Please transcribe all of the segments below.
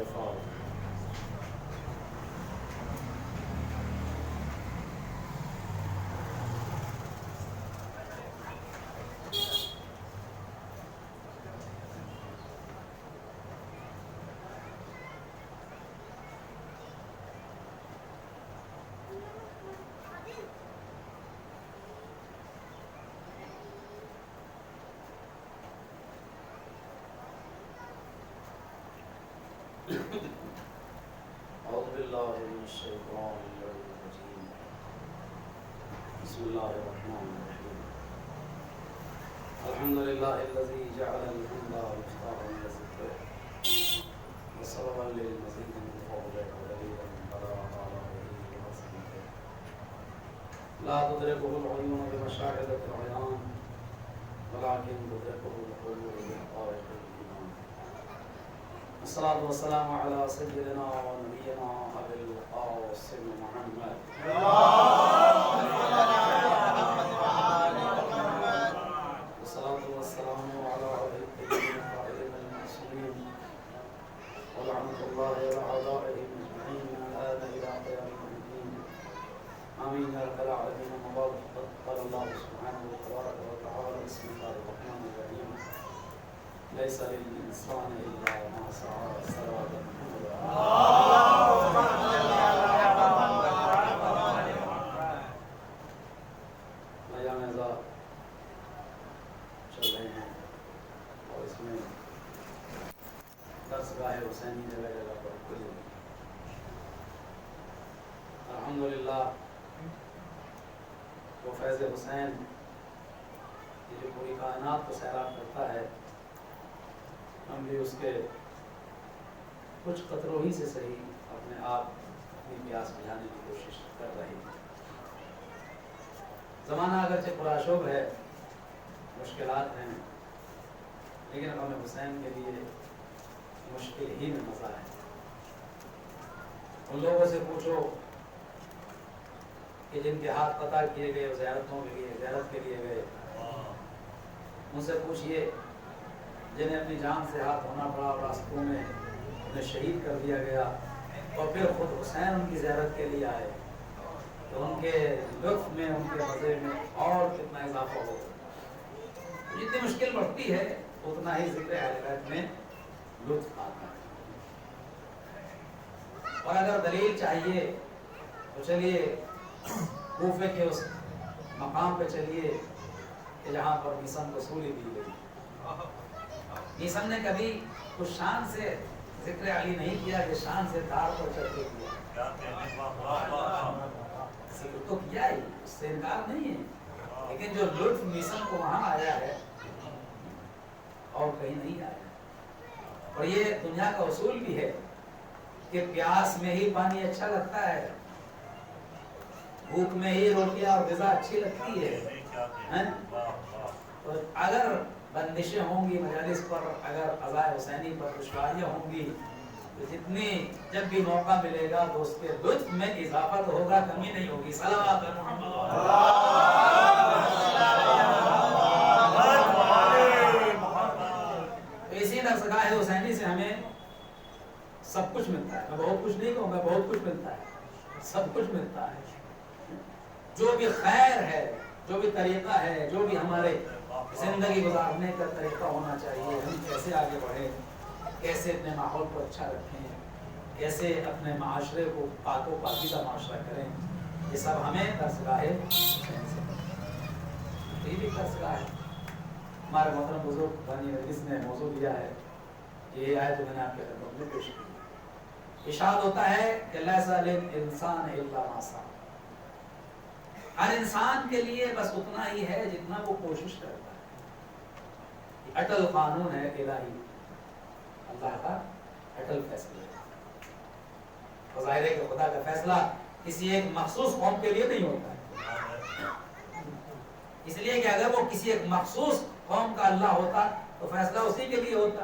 وفاق. أعوذ بالله من الشيطان الرجيم. بسم الله الرحمن الرحيم. الحمد لله الذي جعل الحمد مفتاحا للذكر وسببا للمزيد من فضله ودليلا على آلائه وحسنه. لا تدركه العيون بمشاهدة العيان ولكن تدركه القلوب بحقائق الإيمان. الصلاة والسلام على سيدنا ونبينا أبي القاسم محمد. والصلاة والسلام على الطيبين الطاهرين المعصومين ولعنة الله على أعدائهم أجمعين من الآن إلى قيام الدين. آمين يا رب العالمين. مبارك قال الله سبحانه وتعالى بسم الله الرحمن الرحيم. ليس للإنسان إلا ما سعى. صلوات محمد. بیان ازا چل رہے ہیں اور اس میں درس گاہ حسینی جگہ جگہ پر کھلی ہوئی. الحمدللہ وہ فیض حسین یہ جو پوری کائنات کو سیراب کرتا ہے، ہم بھی اس کے کچھ قطروں ہی سے صحیح اپنے آپ اپنی پیاس بجھانے کی کوشش کر رہے ہیں. زمانہ اگرچہ پرآشوب ہے، مشکلات ہیں، لیکن غم حسین کے لیے مشکل ہی میں مزہ ہے. ان لوگوں سے پوچھو کہ جن کے ہاتھ قطع کیے گئے زیارتوں کے لیے زیارت کے لیے گئے، ان سے پوچھئے جنہیں اپنی جان سے ہاتھ ہونا پڑا اور راستوں میں انہیں شہید کر دیا گیا اور پھر خود حسین ان کی زیارت کے لیے آئے، تو ان کے لطف میں، ان کے مزے میں اور کتنا اضافہ ہوگا. جتنی مشکل بڑھتی ہے اتنا ہی ذکر اہل بیت میں لطف آتا ہے. اور اگر دلیل چاہیے تو چلیے کوفے کے اس مقام پہ چلیے کہ جہاں پر میثم کو سولی دی گئی. میثم نے کبھی کچھ شان سے ذکر علی نہیں کیا کہ شان سے دار پر چڑھ کے کیا. ذکر تو کیا ہی، اس سے انکار نہیں ہے، لیکن جو لطف میثم کو وہاں آیا ہے اور کہیں نہیں آیا. اور یہ دنیا کا اصول بھی ہے کہ پیاس میں ہی پانی اچھا لگتا ہے، بھوک میں ہی روٹیاں اور غذا اچھی لگتی ہے. تو اگر بندشیں ہوں گی مجالس پر، اگر عزائے حسینی پر دشواریاں ہوں گی، تو جتنی جب بھی موقع ملے گا تو اس کے لطف میں اضافہ تو ہوگا، کمی نہیں ہوگی. صلوات محمد. اسی درسگاہ حسینی سے ہمیں سب کچھ ملتا ہے. میں بہت کچھ نہیں کہوں گا، بہت کچھ ملتا ہے، سب کچھ ملتا ہے. جو بھی خیر ہے، جو بھی طریقہ ہے، جو بھی ہمارے زندگی گزارنے کا طریقہ ہونا چاہیے، ہم کیسے آگے بڑھیں، کیسے اپنے ماحول کو اچھا رکھیں، کیسے اپنے معاشرے کو پاک و پاکیزہ معاشرہ کریں، یہ سب ہمیں درسگاہ حسین سے. یہ بھی درسگاہ ہے. ہمارے محترم بزرگ بانی حدیث نے موضوع دیا ہے، یہ آیت جو میں نے آپ کے خدمت میں پیش کی. ارشاد ہوتا ہے کہ لیس للانسان الا ما سعی. ہر انسان کے لیے بس اتنا ہی ہے جتنا وہ کوشش کرتا ہے. اٹل قانون ہے الہی، اللہ کا اٹل فیصلہ ہے. ظاہر ہے کہ خدا کا فیصلہ کسی ایک مخصوص قوم کے لیے نہیں ہوتا ہے، اس لیے کہ اگر وہ کسی ایک مخصوص قوم کا اللہ ہوتا تو فیصلہ اسی کے لیے ہوتا.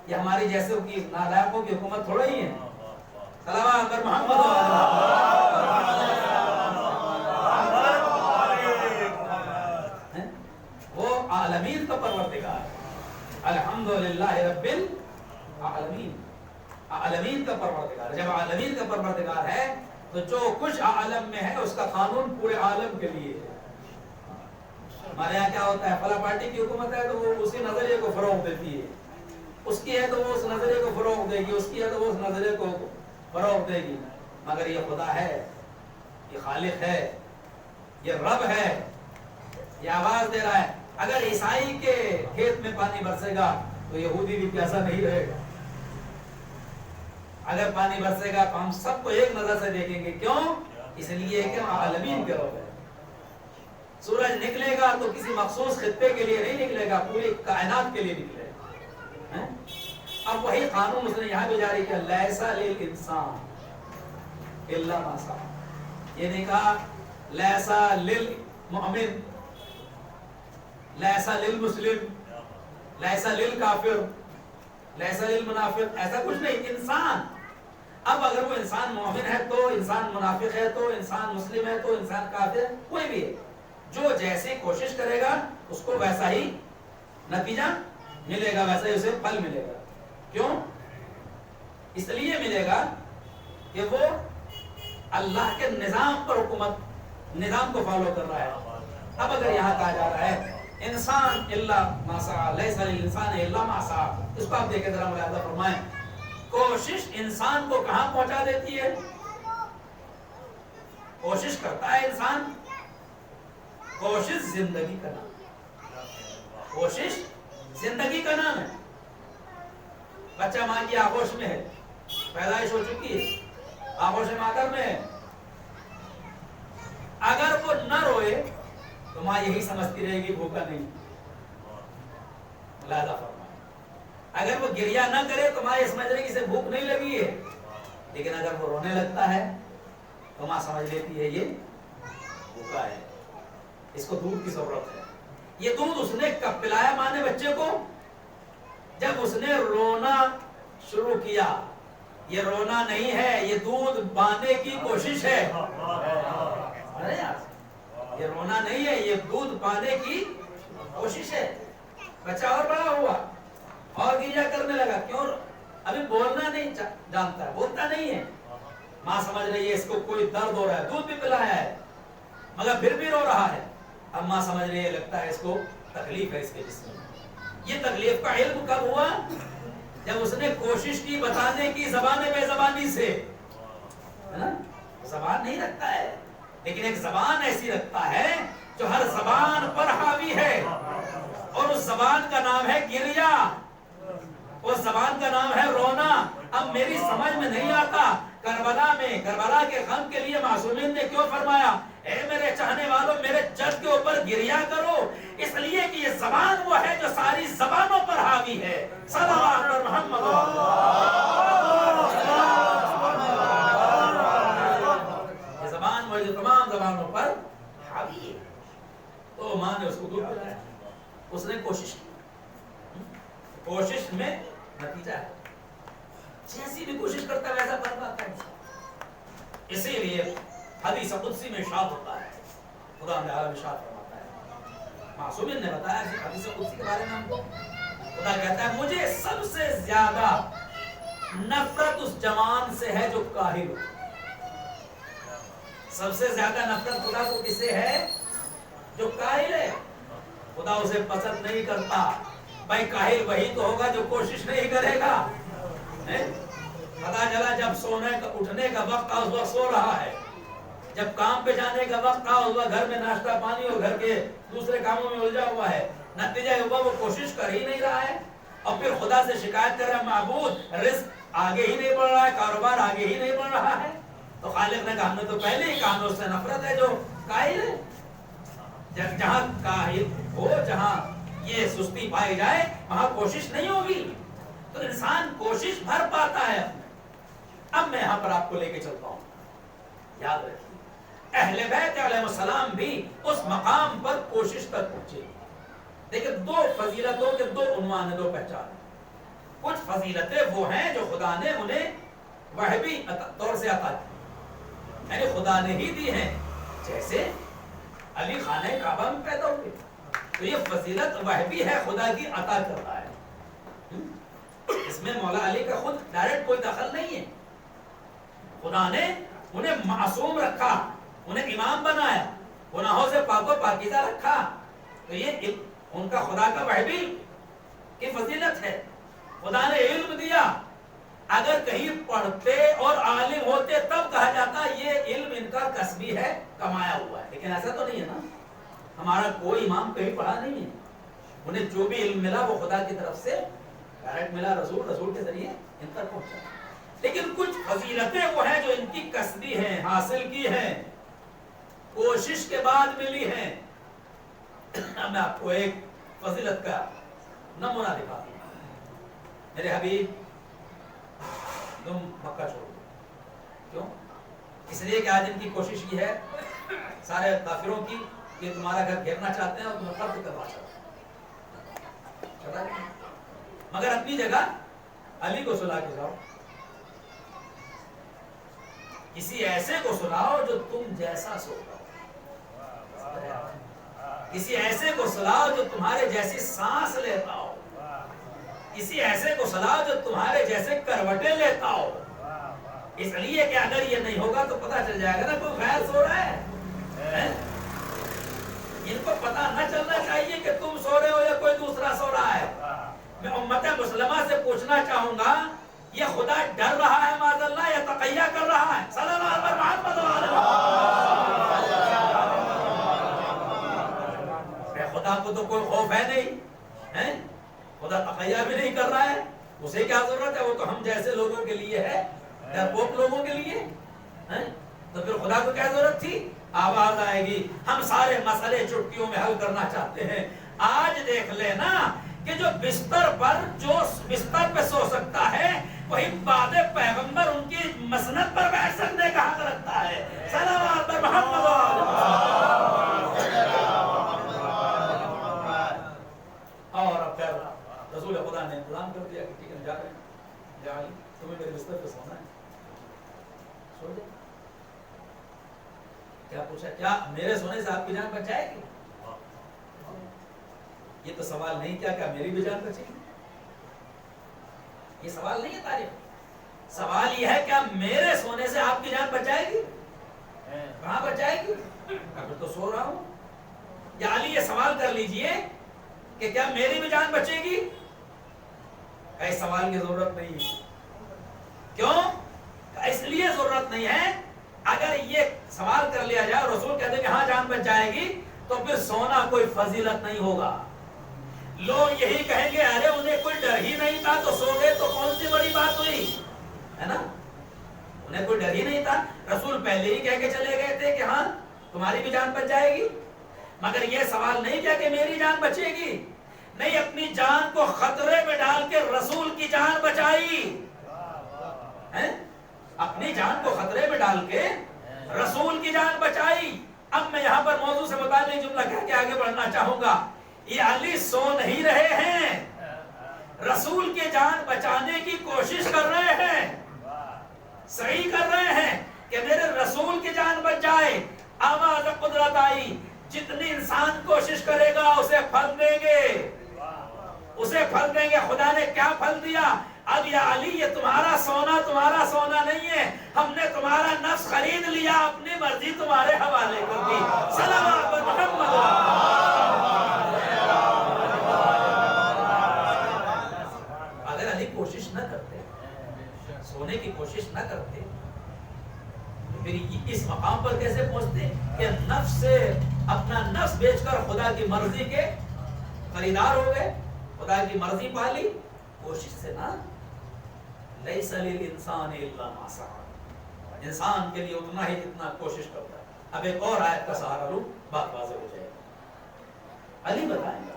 یہ ہماری جیسے کی نالائقوں کی حکومت تھوڑا ہی ہے. صلوات پر محمد. وہ عالمین کا پروردگار ہے. الحمدللہ رب العالمین. عالمین کا پروردگار ہے. جب عالمین کا پروردگار ہے تو جو کچھ عالم میں ہے اس کا قانون پورے عالم کے لیے ہے. ہمارے یہاں کیا ہوتا ہے, فلاں پارٹی کی حکومت ہے تو وہ اسی نظریے کو فروغ دیتی ہے, اس کی ہے تو وہ اس نظریے کو فروغ دے گی, اس کی ہے تو وہ اس نظریے کو فروغ دے گی. مگر یہ خدا ہے, یہ خالق ہے, یہ رب ہے, یہ آواز دے رہا ہے. اگر عیسائی کے کھیت میں پانی برسے گا تو یہودی بھی پیاسا نہیں رہے گا. اگر پانی برسے گا تو ہم سب کو ایک نظر سے دیکھیں گے. کیوں؟ اس لیے کہ عالمین کے رب ہے. سورج نکلے گا تو کسی مخصوص خطے کے لیے نہیں نکلے گا, پوری کائنات کے لیے نکلے گا. اب وہی قانون اس نے یہاں بھی جاری کیا, لیس للانسان الا ما سعى. یہ نہیں کہا لیس للمؤمن, لیس للمسلم, لیس للکافر, لیس للمنافق, ایسا کچھ نہیں. انسان, اب اگر وہ انسان مومن ہے تو انسان منافق ہے تو انسان مسلم ہے تو انسان کافر ہے, کوئی بھی ہے, جو جیسی کوشش کرے گا اس کو ویسا ہی نتیجہ ملے گا, ویسا ہی اسے پھل ملے گا. کیوں؟ اس لیے ملے گا کہ وہ اللہ کے نظام پر حکومت, نظام کو فالو کر رہا ہے. اب اگر یہاں کہا جا رہا ہے انسان الا ما سعى, لیس للانسان الا ما سعى, اس کو آپ دیکھیں ذرا ملاحظہ فرمائیں. کوشش انسان کو کہاں پہنچا دیتی ہے؟ کوشش کرتا ہے انسان, کوشش زندگی کا نام, کوشش زندگی کا نام ہے. بچہ ماں کی آغوش میں ہے, پیدائش ہو چکی ہے, آغوش مادر میں ہے. اگر وہ نہ روئے تو ماں یہی سمجھتی رہے گی بھوکا نہیں. ملاحظہ فرمائیں, اگر وہ گریہ نہ کرے تو ماں یہ سمجھ رہے گی اسے بھوک نہیں لگی ہے. لیکن اگر وہ رونے لگتا ہے تو ماں سمجھ لیتی ہے یہ بھوکا ہے, اس کو دودھ کی ضرورت ہے. یہ دودھ اس نے کب پلایا ماں نے بچے کو؟ جب اس نے رونا شروع کیا. یہ رونا نہیں ہے, یہ دودھ پانے کی کوشش ہے. یہ رونا نہیں ہے, یہ دودھ پانے کی کوشش ہے. بچہ اور بڑا ہوا اور گریہ کرنے لگا. کیوں؟ ابھی بولنا نہیں جانتا ہے, بولتا نہیں ہے. ماں سمجھ رہی ہے اس کو کوئی درد ہو رہا ہے, دودھ بھی پلایا ہے مگر پھر بھی رو رہا ہے. اب ماں سمجھ رہی ہے لگتا ہے اس کو تکلیف ہے اس کے جسم میں. یہ تکلیف کا علم کب ہوا؟ جب اس نے کوشش کی بتانے کی زبان بے زبانی سے. زبان نہیں رکھتا ہے لیکن ایک زبان ایسی رکھتا ہے جو ہر زبان پر حاوی ہے, اور اس زبان کا نام ہے گریہ, اس زبان کا نام ہے رونا. اب میری سمجھ میں نہیں آتا کربلا میں, کربلا کے غم کے لیے معصومین نے کیوں فرمایا اے میرے چاہنے والوں میرے جد کے اوپر گریہ کرو؟ اس لیے کہ یہ زبان وہ ہے جو ساری زبانوں پر حاوی ہے. صلوات محمد, یہ زبان وہ جو تمام زبانوں پر حاوی ہے. تو ماں نے اس کو دودھ پلایا, اس نے کوشش کی. کوشش میں نتیجہ ہے, جیسی بھی کوشش کرتا ہے ویسا بن پاتا ہے. اسی لیے حدیث قدسی میں ارشاد ہوتا ہے, خدا نے عالم ارشاد فرماتا ہے, معصومین نے بتایا کہ حدیث قدسی کے بارے میں ہم کو خدا کہتا ہے مجھے سب سے زیادہ نفرت اس جوان سے ہے جو کاہل ہو. سب سے زیادہ نفرت خدا کو کس سے ہے؟ جو کاہل ہے. خدا اسے پسند نہیں کرتا. بھائی کاہل وہی تو ہوگا جو کوشش نہیں کرے گا. پتا چلا جب سونے کا اٹھنے کا وقت تھا اس وقت سو رہا ہے, جب کام پہ جانے کا وقت تھا اس وقت گھر میں ناشتہ پانی اور گھر کے دوسرے کاموں میں الجھا ہوا ہے. نتیجہ ہوا وہ کوشش کر ہی نہیں رہا ہے, اور پھر خدا سے شکایت کر رہا ہے معبود رزق آگے ہی نہیں بڑھ رہا ہے, کاروبار آگے ہی نہیں بڑھ رہا ہے. تو خالق نے کہا ہم نے تو پہلے ہی کہا اس سے نفرت ہے جو کاہل ہے. جہاں کاہل ہو, جہاں یہ سستی پائی جائے وہاں کوشش نہیں ہوگی. تو انسان کوشش بھر پاتا ہے. اب میں یہاں پر آپ کو لے کے چلتا ہوں, یاد رکھیے اہل بیت علیہ السلام بھی اس مقام پر کوشش تک پہنچے. دیکھیں دو فضیلتوں کے دو عنوان ہیں, دو پہچان. کچھ فضیلتیں وہ ہیں جو خدا نے انہیں وحبی طور سے عطا کی, یعنی خدا نے ہی دی ہیں. جیسے علی خانہ کعبہ میں پیدا ہوئے تو یہ فضیلت وحبی ہے, خدا کی عطا کر رہا ہے. اس اس میں مولا علی کا خود ڈائریکٹ کوئی دخل نہیں ہے. خدا نے انہیں معصوم رکھا, انہیں امام بنایا, گناہوں سے پاک و پاکیزہ رکھا. تو یہ ان کا خدا کا وحبی کی فضیلت ہے. خدا نے علم دیا. اگر کہیں پڑھتے اور عالم ہوتے تب کہا جاتا یہ علم ان کا کسبی ہے, کمایا ہوا ہے. لیکن ایسا تو نہیں ہے نا. ہمارا کوئی امام کہیں پڑھا نہیں ہے. انہیں جو بھی علم ملا وہ خدا کی طرف سے ڈائریکٹ ملا, رسول کے ذریعے ان تک پہنچا. لیکن کچھ فضیلتیں وہ ہیں جو ان کی کسبی ہیں, حاصل کی ہیں, کوشش کے بعد ملی ہیں. میں آپ کو ایک فضیلت کا نمونہ دکھاتا ہوں. میرے حبیب تم مکہ چھوڑ دو. کیوں؟ اس لیے کہ آج ان کی کوشش کی ہے سارے کافروں کی کہ تمہارا گھر گھیرنا چاہتے ہیں اور تمہیں قتل کرنا چاہتے ہیں. مگر اپنی جگہ علی کو سلا کے جاؤ, کسی ایسے کو سلاؤ جو تم جیسا سوچو, کسی ایسے کو سلاؤ جو تمہارے جیسی سانس لیتا ہو, کسی ایسے کو سلاؤ جو تمہارے جیسے کروٹیں لیتا ہو. اس لیے کہ اگر یہ نہیں ہوگا تو پتہ چل جائے گا نا کوئی غیر سو رہا ہے. ان کو پتہ نہ چلنا چاہیے کہ تم سو رہے ہو یا کوئی دوسرا سو رہا ہے. میں امت مسلمہ سے پوچھنا چاہوں گا, یہ خدا ڈر رہا ہے معاذ اللہ یا تقیہ کر رہا ہے؟ صلی اللہ علیہ محمد خدا کو تو کوئی خوف ہے نہیں, خدا تقیہ بھی نہیں کر رہا ہے. اسے کیا ضرورت ہے؟ وہ تو ہم جیسے لوگوں کے لیے ہے, ڈرپوک لوگوں کے لیے. تو پھر خدا کو کیا ضرورت تھی؟ آواز آئے گی, ہم سارے مسئلے چٹکیوں میں حل کرنا چاہتے ہیں. آج دیکھ لینا کہ جو بستر پہ سو سکتا ہے وہی بعد پیغمبر ان کی مسند پر بیٹھ سکنے کا حق رکھتا ہے. صلوات پر محمد. اور اب پھر رسول خدا نے انتظام کر دیا کہ ٹھیک ہے جا رہے ہیں, جا علی تمہیں میرے بستر پہ سونا ہے, سو جائے. کیا پوچھا, کیا میرے سونے سے آپ کی جان بچ جائے گی؟ یہ تو سوال نہیں کیا کہ میری بھی جان بچے گی. یہ سوال نہیں ہے تاریخ. سوال یہ ہے کیا میرے سونے سے آپ کی جان بچ جائے گی؟ کہاں بچ جائے گی؟ ابھی تو سو رہا ہوں. یا علی یہ سوال کر لیجئے کہ کیا میری بھی جان بچے گی؟ اس سوال کی ضرورت نہیں ہے. کیوں؟ اس لیے ضرورت نہیں ہے, اگر یہ سوال کر لیا جائے اور رسول کہتے ہیں کہ ہاں جان بچ جائے گی تو پھر سونا کوئی فضیلت نہیں ہوگا. لوگ یہی کہیں گے ارے انہیں کوئی ڈر ہی نہیں تھا تو سو گئے تو کون سی بڑی بات ہوئی, ہے نا. انہیں کوئی ڈر ہی نہیں تھا, رسول پہلے ہی کہہ کے چلے گئے تھے کہ ہاں تمہاری بھی جان بچ جائے گی. مگر یہ سوال نہیں کیا کہ میری جان بچے گی, نہیں, اپنی جان کو خطرے میں ڈال کے رسول کی جان بچائی. اپنی جان کو خطرے میں ڈال کے رسول کی جان بچائی. اب میں یہاں پر موضوع سے متعلق جملہ کہہ کے آگے بڑھنا چاہوں گا. یہ علی سو نہیں رہے ہیں, رسول کی جان بچانے کی کوشش کر رہے ہیں, صحیح کر رہے ہیں کہ میرے رسول کی جان بچ جائے. آواز قدرت آئی, جتنی انسان کوشش کرے گا اسے پھل دیں گے, اسے پھل دیں گے. خدا نے کیا پھل دیا؟ اب یا علی یہ تمہارا سونا نہیں ہے, ہم نے تمہارا نفس خرید لیا, اپنی مرضی تمہارے حوالے کر دی. صلوات پر محمد. اگر علی کوشش نہ کرتے, سونے کی کوشش نہ کرتے, تو پھر اس مقام پر کیسے پہنچتے کہ نفس سے اپنا نفس بیچ کر خدا کی مرضی کے خریدار ہو گئے, خدا کی مرضی پالی. کوشش سے نا, لیس للانسان الا ما سعى, انسان کے لیے اتنا ہی جتنا کوشش کرتا ہے. اب ایک اور آیت کا سہارا لوں, بات واضح ہو جائے گی. علی بتائیں گے,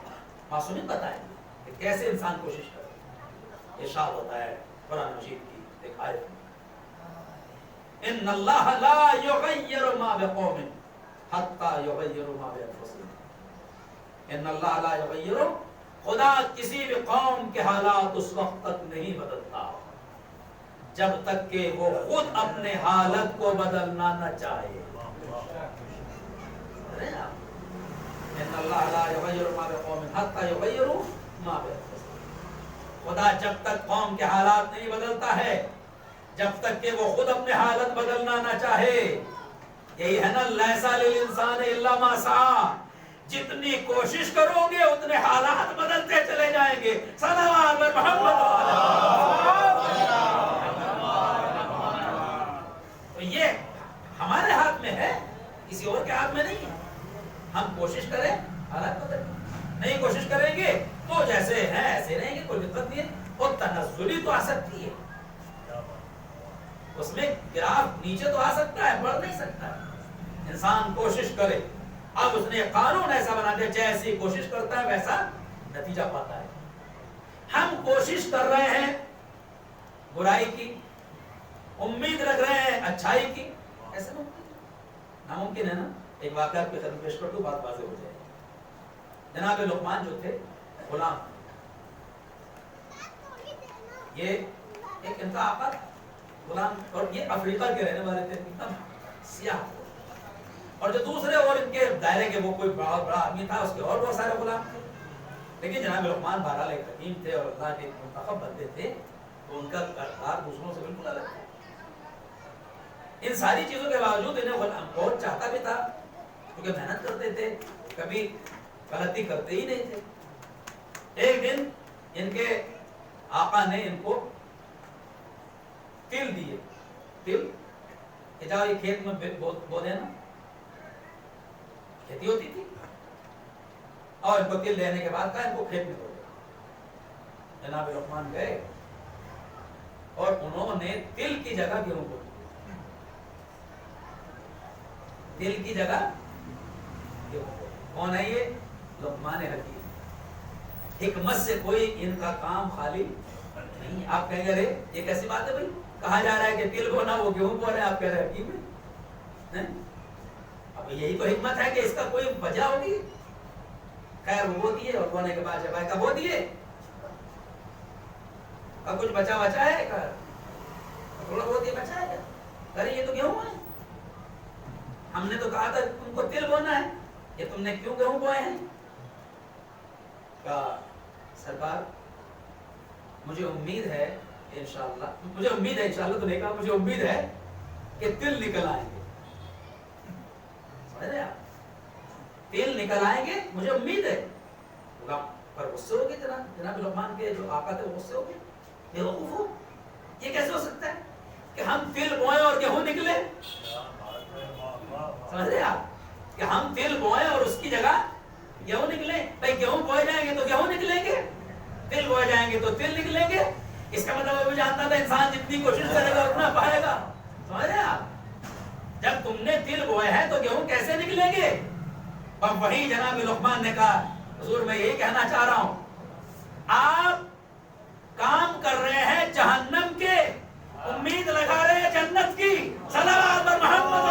معصومین بتائیں گے کہ کیسے انسان کوشش کرے. ارشاد ہوتا ہے قرآن مجید کی ایک آیت میں, ان اللہ لا یغیر ما بقوم حتی یغیروا ما بانفسہم. ان اللہ لا یغیر, خدا کسی بھی قوم کے حالات اس وقت تک نہیں بدلتا جب تک کہ وہ خود اپنے حالت کو بدلنا نہ چاہے. ان اللہ لا یغیر ما بقوم حتی یغیروا ما بانفسہم. خدا جب تک قوم کے حالات نہیں بدلتا ہے، جب تک کہ وہ خود اپنے حالت بدلنا نہ چاہے، یہی ہے نا لیسا للانسان الا ما سعی، جتنی کوشش کرو گے اتنے حالات بدلتے چلے جائیں گے. صلوات محمد. تو یہ ہمارے ہاتھ میں ہے، کسی اور کے ہاتھ میں نہیں ہے. ہم کوشش کریں حالات بدل، نہیں کوشش کریں گے تو جیسے ہیں ایسے رہیں گے، کوئی دقت نہیں ہے. اور تنزلی تو آ سکتی ہے، اس میں گراف نیچے تو آ سکتا ہے، بڑھ نہیں سکتا ہے. انسان کوشش کرے. اب اس نے قانون ایسا بنا دیا جیسی کوشش کرتا ہے ویسا نتیجہ پاتا ہے. ہم کوشش کر رہے ہیں برائی کی، امید رکھ رہے ہیں اچھائی کی، ایسے ناممکن ہے نا. ایک واقعہ کی خدمت پیش کر دو، بات واضح ہو جائے. جناب لقمان جو تھے غلام، یہ ایک ان کا آقا غلام، اور یہ افریقہ کے رہنے والے تھے، ایک دم سیاہ. اور جو دوسرے اور ان کے دائرے کے وہ کوئی بہت بڑا آدمی تھا، اس کے اور بہت سارے غلام تھے. لیکن جناب لقمان بہرحال ایک حکیم تھے اور اللہ کے منتخب بندے تھے، تو ان کا کردار دوسروں سے بالکل الگ تھا. ان ساری چیزوں کے باوجود انہیں غلام بہت چاہتا بھی تھا، کیونکہ محنت کرتے تھے، کبھی غلطی کرتے ہی نہیں تھے. ایک دن ان کے آقا نے ان کو تل دیے. تل کہ جاؤ یہ کھیت میں بو دینا، کھیتی ہوتی تھی، اور ان کو تل لینے کے بعد کہا ان کو کھیت میں بو دیا. جناب لقمان گئے اور انہوں نے تل کی جگہ گیہوں بو دیا. تل کی جگہ گیہوں بو دیا. کون ہے یہ؟ لقمان حکیم. حکمت سے کوئی ان کا کام خالی نہیں. آپ کہیں گے ارے یہ کیسی بات ہے بھائی، کہا جا رہا ہے کہ تل بونا وہ گیہوں بو رہے ہیں، آپ کہہ رہے ہیں حکیم ہے. اب یہی تو حکمت ہے کہ اس کا کوئی وجہ ہوگی. خیر وہ بو دیے، اور بونے کے بعد جب آئے بو دیے، اب کچھ بچا ہے، تھوڑا بہت یہ بچا ہے، ارے یہ تو گیہوں ہے، ہم نے تو کہا تھا تم کو تل بونا ہے، یہ تم نے کیوں گیہوں بوئے ہیں؟ کہا سرکار مجھے امید ہے انشاءاللہ، مجھے امید ہے انشاءاللہ تو نہیں کہا، مجھے امید ہے کہ تل نکل آئیں گے. سمجھ رہے آپ؟ تل نکل آئیں گے مجھے امید ہے. پر غصے ہو گئے جناب لقمان کے جو آقا تھے، وہ غصے ہو گئے. بیوقوف ہو، یہ کیسے ہو سکتا ہے کہ ہم تل بوئیں اور گیہوں نکلے؟ سمجھ رہے آپ کہ ہم تل بوئیں اور اس کی جگہ گیہوں نکلے؟ بھائی گیہوں بوئے جائیں گے تو گیہوں نکلیں گے، تل بوئے جائیں گے تو تل نکلیں گے. اس کا مطلب وہ جانتا تھا انسان جتنی کوشش کرے گا اتنا پائے گا. سمجھ رہے آپ؟ جب تم نے تل بوئے ہیں تو گیہوں کیسے نکلیں گے؟ اور وہی جناب لقمان نے کہا حضور میں یہی کہنا چاہ رہا ہوں، آپ کام کر رہے ہیں جہنم کے، امید لگا رہے ہیں جنت کی. صلوات بر محمد.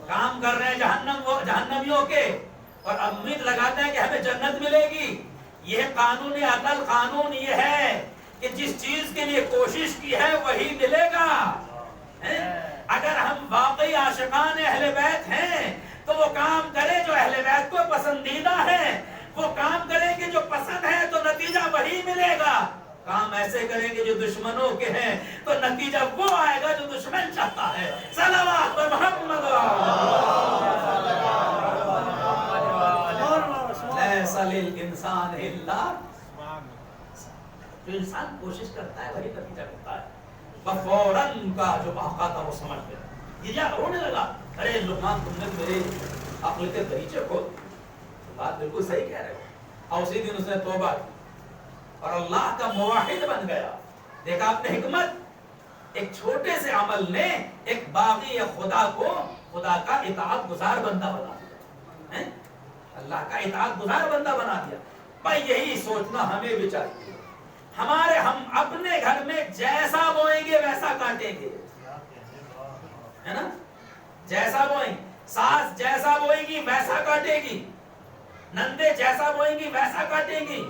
کام کر رہے ہیں جہنمیوں کے، اور امید لگاتے ہیں کہ ہمیں جنت ملے گی. یہ قانون عدل، قانون یہ ہے کہ جس چیز کے لیے کوشش کی ہے وہی ملے گا. اگر ہم واقعی عاشقان اہل بیت ہیں تو وہ کام کریں جو اہل بیت کو پسندیدہ ہے، وہ کام کریں گے جو پسند ہے تو نتیجہ وہی ملے گا. کام ایسے کریں گے جو دشمنوں کے ہیں تو نتیجہ وہ آئے گا جو دشمن چاہتا ہے. صلوات پر محمد. لیسا للانسان الا، جو انسان کوشش کرتا ہے وہی نتیجہ ملتا ہے. فوراً کا جو واقعہ تھا وہ سمجھ گیا. یہ رونے لگا، ارے لقمان تم نے میرے عقل کے دریچے کو، بات بالکل صحیح کہہ رہے ہو. اور اسی دن اس نے توبہ کی اور اللہ کا موحد بن گیا. دیکھا آپ نے حکمت، ایک چھوٹے سے عمل نے ایک باغی خدا کو خدا کا اطاعت گزار بندہ بنا دیا، اللہ کا اطاعت گزار بندہ بنا دیا. بھائی یہی سوچنا ہمیں بھی چاہیے. ہم اپنے گھر میں جیسا بوئیں گے ویسا کاٹیں گے، ہے نا؟ جیسا بوئیں، ساس جیسا بوئے گی ویسا کاٹے گی، نندے جیسا بوئیں گی ویسا کاٹیں گی،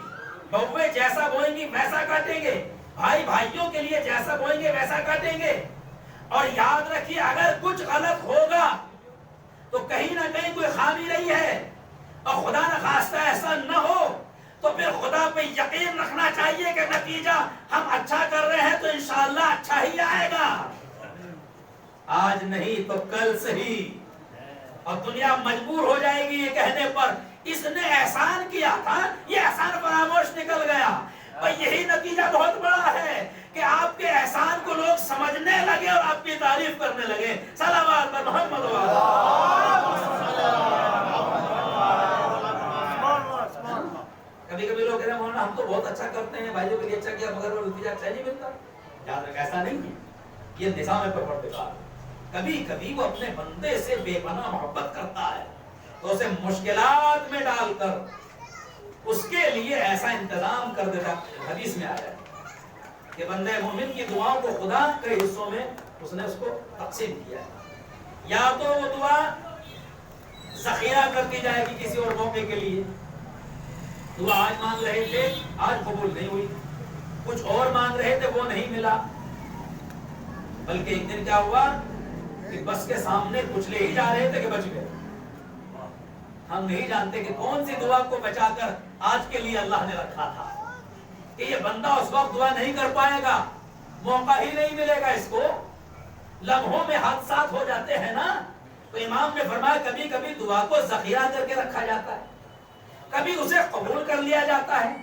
بہویں جیسا بوئیں گی ویسا کاٹیں گے، بھائی بھائیوں کے لیے جیسا بوئیں گے ویسا کاٹیں گے. اور یاد رکھیے اگر کچھ غلط ہوگا تو کہیں نہ کہیں کوئی خامی رہی ہے. اور خدا نہ خواستہ ایسا نہ ہو تو پھر خدا پہ یقین رکھنا چاہیے کہ نتیجہ ہم اچھا کر رہے ہیں تو انشاءاللہ اچھا ہی آئے گا، آج نہیں تو کل صحیح۔ اور دنیا مجبور ہو جائے گی یہ کہنے پر اس نے احسان کیا تھا، یہ احسان فراموش نکل گیا۔ اور یہی نتیجہ بہت بڑا ہے کہ آپ کے احسان کو لوگ سمجھنے لگے اور آپ کی تعریف کرنے لگے۔ صلوات پر محمد کبھی کبھی لوگ کہتے ہیں مولانا ہم تو بہت اچھا کرتے ہیں، بھائیوں کے لیے اچھا کیا مگر وہ نتیجہ اچھا نہیں ملتا۔ یاد رکھ ایسا نہیں ہے، یہ نظام پروردگار۔ کبھی کبھی وہ اپنے بندے سے بے پناہ محبت کرتا ہے تو اسے مشکلات میں ڈال کر اس کے لیے ایسا انتظام کر دیتا۔ حدیث میں آیا ہے کہ بندے مومن کی دعاؤں کو خدا کے حصوں میں اس نے اس کو تقسیم کیا ہے۔ یا تو وہ دعا ذخیرہ کر دی جائے گی کسی اور موقع کے لیے، دعا آج مانگ رہے تھے آج قبول نہیں ہوئی، کچھ اور مانگ رہے تھے وہ نہیں ملا، بلکہ ایک دن کیا ہوا کہ بس کے سامنے کچھ لے ہی جا رہے تھے کہ بچ گئے۔ ہم نہیں جانتے کہ کون سی دعا کو بچا کر آج کے لیے اللہ نے رکھا تھا کہ یہ بندہ اس وقت دعا نہیں کر پائے گا، موقع ہی نہیں ملے گا اس کو۔ لمحوں میں حادثات ہو جاتے ہیں نا، تو امام نے فرمایا کبھی کبھی دعا کو ذخیرہ کر کے رکھا جاتا ہے، کبھی اسے قبول کر لیا جاتا ہے،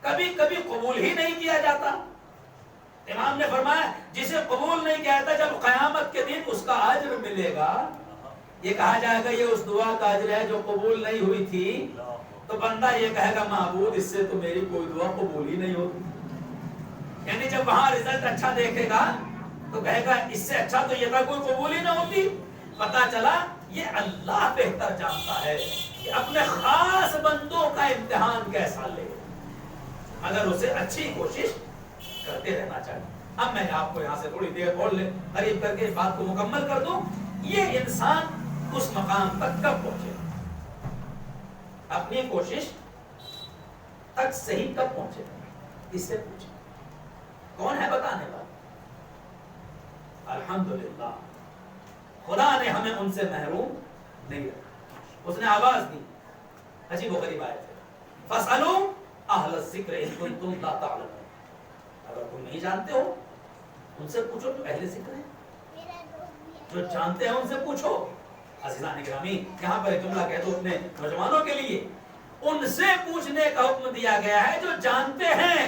کبھی کبھی قبول ہی نہیں کیا جاتا۔ امام نے فرمایا جسے قبول نہیں کیا جاتا جب قیامت کے دن اس کا اجر ملے گا، یہ کہا جائے گا یہ اس دعا کا اجر ہے جو قبول نہیں ہوئی تھی، تو بندہ یہ کہے گا معبود اس سے تو میری کوئی دعا قبول ہی نہیں ہوتی۔ یعنی جب وہاں رزلٹ اچھا دیکھے گا تو کہے گا اس سے اچھا تو یہ تھا کوئی قبول ہی نہ ہوتی۔ پتا چلا یہ اللہ بہتر جانتا ہے کہ اپنے خاص بندوں کا امتحان کیسا لے، مگر اسے اچھی کوشش کرتے رہنا چاہیے۔ اب میں آپ کو یہاں سے تھوڑی دیر بول لے قریب کر کے بات کو مکمل کر دوں، یہ انسان اس مقام تک کب پہنچے، اپنی کوشش تک صحیح کب پہنچے، اس سے پوچھیں کون ہے بتانے والا؟ الحمدللہ خدا نے ہمیں ان سے محروم نہیں رکھا۔ اس نے آواز دی، عجیب و غریب آیت ہے، فَاسْأَلُوا أَهْلَ الذِّكْرِ إِن كُنتُمْ لَا تَعْلَمُونَ، اگر تم نہیں جانتے ہو ان سے پوچھو جو اہل ذکر ہیں، جو جانتے ہیں ان سے پوچھو۔ عزیزان گرامی یہاں پر ایک جملہ کہہ دو اپنے نوجوانوں کے لیے، ان سے پوچھنے کا حکم دیا گیا ہے جو جانتے ہیں،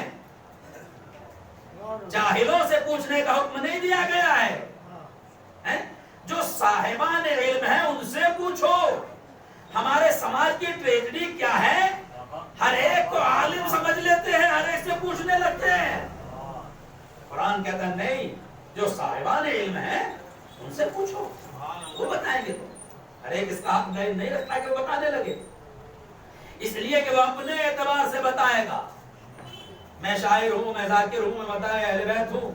جاہلوں سے پوچھنے کا حکم نہیں دیا گیا ہے۔ جو صاحبان علم ہیں ان سے پوچھو۔ ہمارے سماج کی ٹریجڈی کیا ہے، ہر ایک کو عالم سمجھ لیتے ہیں، ہر ایک سے پوچھنے لگتے ہیں۔ قرآن کہتا ہے نہیں، جو صاحبان علم ہیں ان سے پوچھو، وہ بتائیں گے۔ ہر ایک اس کا حق نہیں رکھتا کہ وہ بتانے لگے، اس لیے کہ وہ اپنے اعتبار سے بتائے گا۔ میں شاعر ہوں، میں ذاکر ہوں، میں مداح اہل بیت ہوں،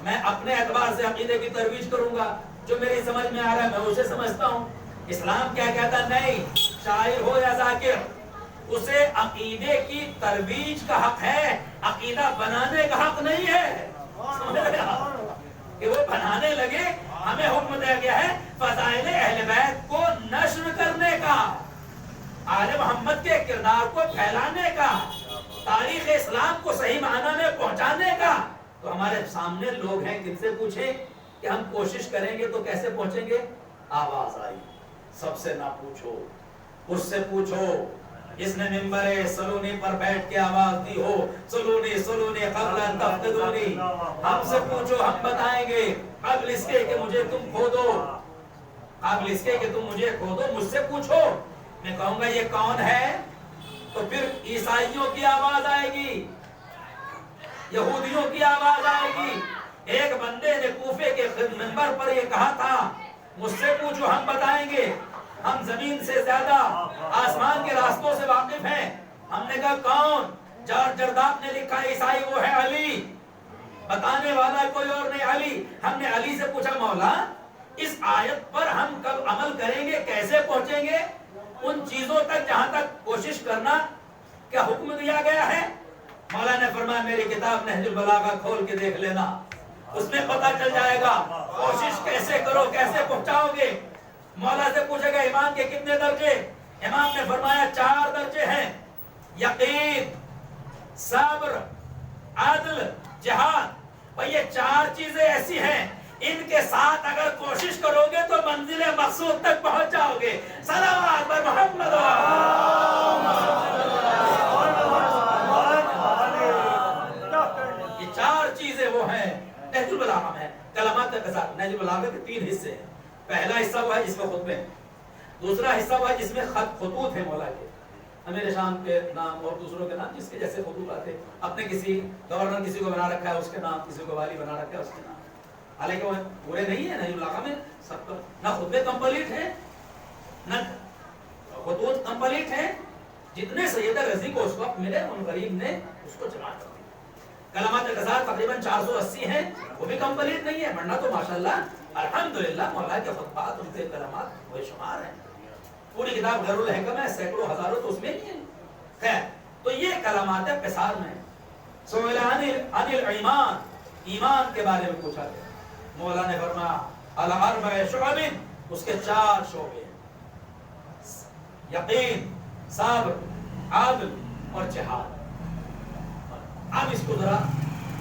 میں اپنے اعتبار سے عقیدے کی ترویج کروں گا، جو میری سمجھ میں آ رہا ہے میں اسے سمجھتا ہوں۔ اسلام کیا کہتا ہے؟ نہیں، شاعر ہو یا ذاکر اسے عقیدے کی ترویج کا حق ہے، عقیدہ بنانے کا حق نہیں ہے کہ وہ بنانے لگے۔ ہمیں حکم دیا گیا ہے فضائل اہل بیت کو نشر کرنے کا، آل محمد کے کردار کو پھیلانے کا، تاریخ اسلام کو صحیح معنی میں پہنچانے کا۔ تو ہمارے سامنے لوگ ہیں، کن سے پوچھیں کہ ہم کوشش کریں گے تو کیسے پہنچیں گے؟ آواز آئی، سب سے نہ پوچھو، اس سے پوچھو جس نے ممبر سلونی پر بیٹھ کے آواز دی ہو، سلونی سلونی قبل ان تفتدونی، ہم سے پوچھو ہم بتائیں گے، قبل اس کے کہ مجھے تم کھودو، قبل اس کے کہ تم مجھے کھودو، مجھ سے پوچھو۔ میں کہوں گا یہ کون ہے تو پھر عیسائیوں کی آواز آئے گی، یہودیوں کی آواز آئے گی۔ ایک بندے نے کوفے کے منبر پر یہ کہا تھا مجھ سے پوچھو ہم بتائیں گے، ہم زمین سے زیادہ آسمان کے راستوں سے واقف ہیں۔ ہم نے کہا کون؟ جارج جرداق نے لکھا عیسائی وہ ہے علی، بتانے والا کوئی اور نہیں علی۔ ہم نے علی سے پوچھا مولا اس آیت پر ہم کب عمل کریں گے، کیسے پہنچیں گے ان چیزوں تک جہاں تک کوشش کرنا کیا حکم دیا گیا ہے؟ مولا نے فرمایا میری کتاب نہج البلاغہ کھول کے دیکھ لینا، اس میں پتہ چل جائے گا کوشش کیسے کرو، کیسے پہنچاؤ گے۔ مولا سے پوچھے گا ایمان کے کتنے درجے؟ امام نے فرمایا 4 درجے ہیں، یقین، صبر، عدل، جہاد. بھئی یہ 4 چیزیں ایسی ہیں، ان کے ساتھ اگر کوشش کرو گے تو منزل مقصود تک پہنچ جاؤ گے. صلوات بر محمد. یہ 4 چیزیں وہ ہیں. نہج البلاغہ میں کلمات کے ساتھ نہج البلاغہ کے 3 حصے ہیں. پہلا حصہ وہ ہے جس میں خطبے ہیں، دوسرا حصہ وہ ہے جس میں خطوط ہیں مولا کے، امیر شام کے نام اور دوسروں کے نام، جس کے جیسے خطوط آتے. اپنے کسی گورنر کسی کو بنا رکھا ہے اس کے نام، کسی کو والی بنا رکھا ہے اس کے نام. حالانکہ وہ پورے نہیں ہیں. نہج البلاغہ میں سب پر نہ خطبے کمپلیٹ ہیں نہ خطوط کمپلیٹ ہیں. جتنے سید رضی کو اس وقت ملے ان غریب نے اس کو جمع کر دیا. کلمات القصار تقریباً 480 ہیں، وہ بھی کمپلیٹ نہیں ہے، ورنہ تو ماشاءاللہ الحمدللہ مولا کے خطبات، ان کے کلمات بے شمار ہیں. پوری کتاب غیر الحکم ہے، سینکڑوں ہزاروں تو اس میں نہیں ہے. خیر، تو یہ کلمات قصار میں سئل عن الایمان، ایمان کے بارے میں پوچھا گیا. مولا نے فرمایا الاربع شعب، اس کے 4 شعبے ہیں، یقین، صبر، عدل اور جہاد. اب اس کو ذرا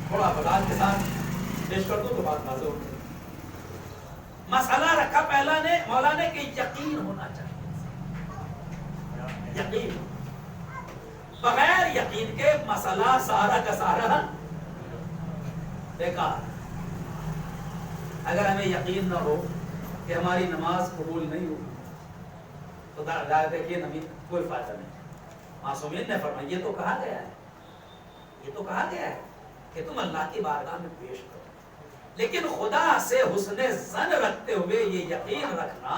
تھوڑا وضاحت کے ساتھ پیش کر دوں تو بات واضح ہوگی. مسئلہ رکھا پہلا نے مولا نے کہ یقین ہونا چاہیے. یقین، بغیر یقین کے مسئلہ سارا کا سارا بیکار. اگر ہمیں یقین نہ ہو کہ ہماری نماز قبول نہیں ہوگی تو دیکھیے نبی کوئی فائدہ نہیں. معصومین نے فرمایا یہ تو کہا گیا ہے، یہ تو کہا گیا ہے کہ تم اللہ کی بارگاہ میں پیش کرو، لیکن خدا سے حسن ظن رکھتے ہوئے یہ یقین رکھنا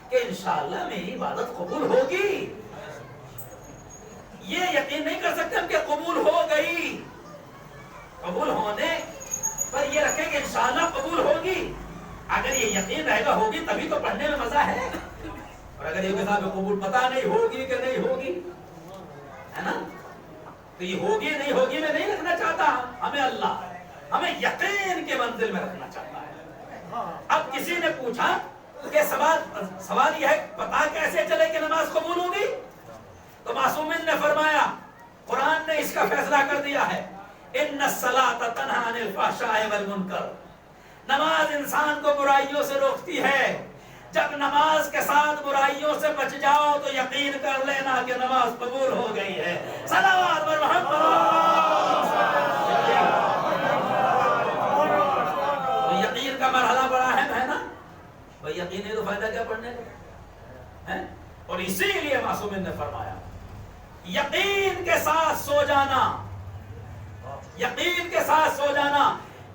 کہ انشاءاللہ میری عبادت قبول ہوگی. یہ یقین نہیں کر سکتے ہم کہ قبول ہو گئی. قبول ہونے پر یہ رکھیں کہ انشاءاللہ قبول ہوگی. اگر یہ یقین رہے گا ہوگی تبھی تو پڑھنے میں مزہ ہے. اور اگر یہ کتاب قبول پتہ نہیں ہوگی کہ نہیں ہوگی، ہے نا، تو یہ ہوگی نہیں ہوگی میں نہیں رکھنا چاہتا. ہمیں اللہ ہمیں یقین کے منزل میں رکھنا چاہتا ہے. اب کسی نے پوچھا کہ سوال یہ ہے پتہ کیسے چلے کہ نماز قبول ہوگی؟ تو معصومین نے فرمایا قرآن نے اس کا فیصلہ کر دیا ہے، ان الصلاۃ تنہی عن الفحشاء والمنکر. نماز انسان کو برائیوں سے روکتی ہے. جب نماز کے ساتھ برائیوں سے بچ جاؤ تو یقین کر لینا کہ نماز قبول ہو گئی ہے. صلوات بر محمد. تو یقین کا مرحلہ بڑا اہم ہے نا. بھائی یقین ہے تو فائدہ کیا پڑھنے کا ہے؟ اور اسی لیے معصومین نے فرمایا یقین کے ساتھ سو جانا، یقین کے ساتھ سو جانا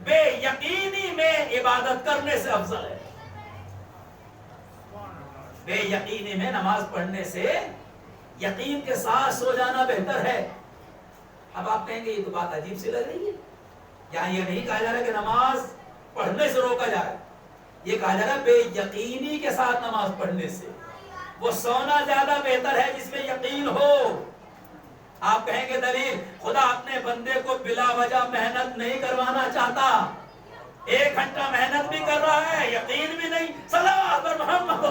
بے یقینی میں عبادت کرنے سے افضل ہے. بے یقینی میں نماز پڑھنے سے یقین کے ساتھ سو جانا بہتر ہے. اب آپ کہیں گے یہ تو بات عجیب سی لگ رہی ہے، یہاں یہ نہیں کہا جا رہا کہ نماز پڑھنے سے روکا جا رہا ہے، یہ کہا جا رہا ہے بے یقینی کے ساتھ نماز پڑھنے سے. وہ سونا زیادہ بہتر ہے جس میں یقین ہو. آپ کہیں گے دلیل، خدا اپنے بندے کو بلا وجہ محنت نہیں کروانا چاہتا. 1 گھنٹہ محنت بھی کر رہا ہے یقین بھی نہیں. صلوات بر محمد.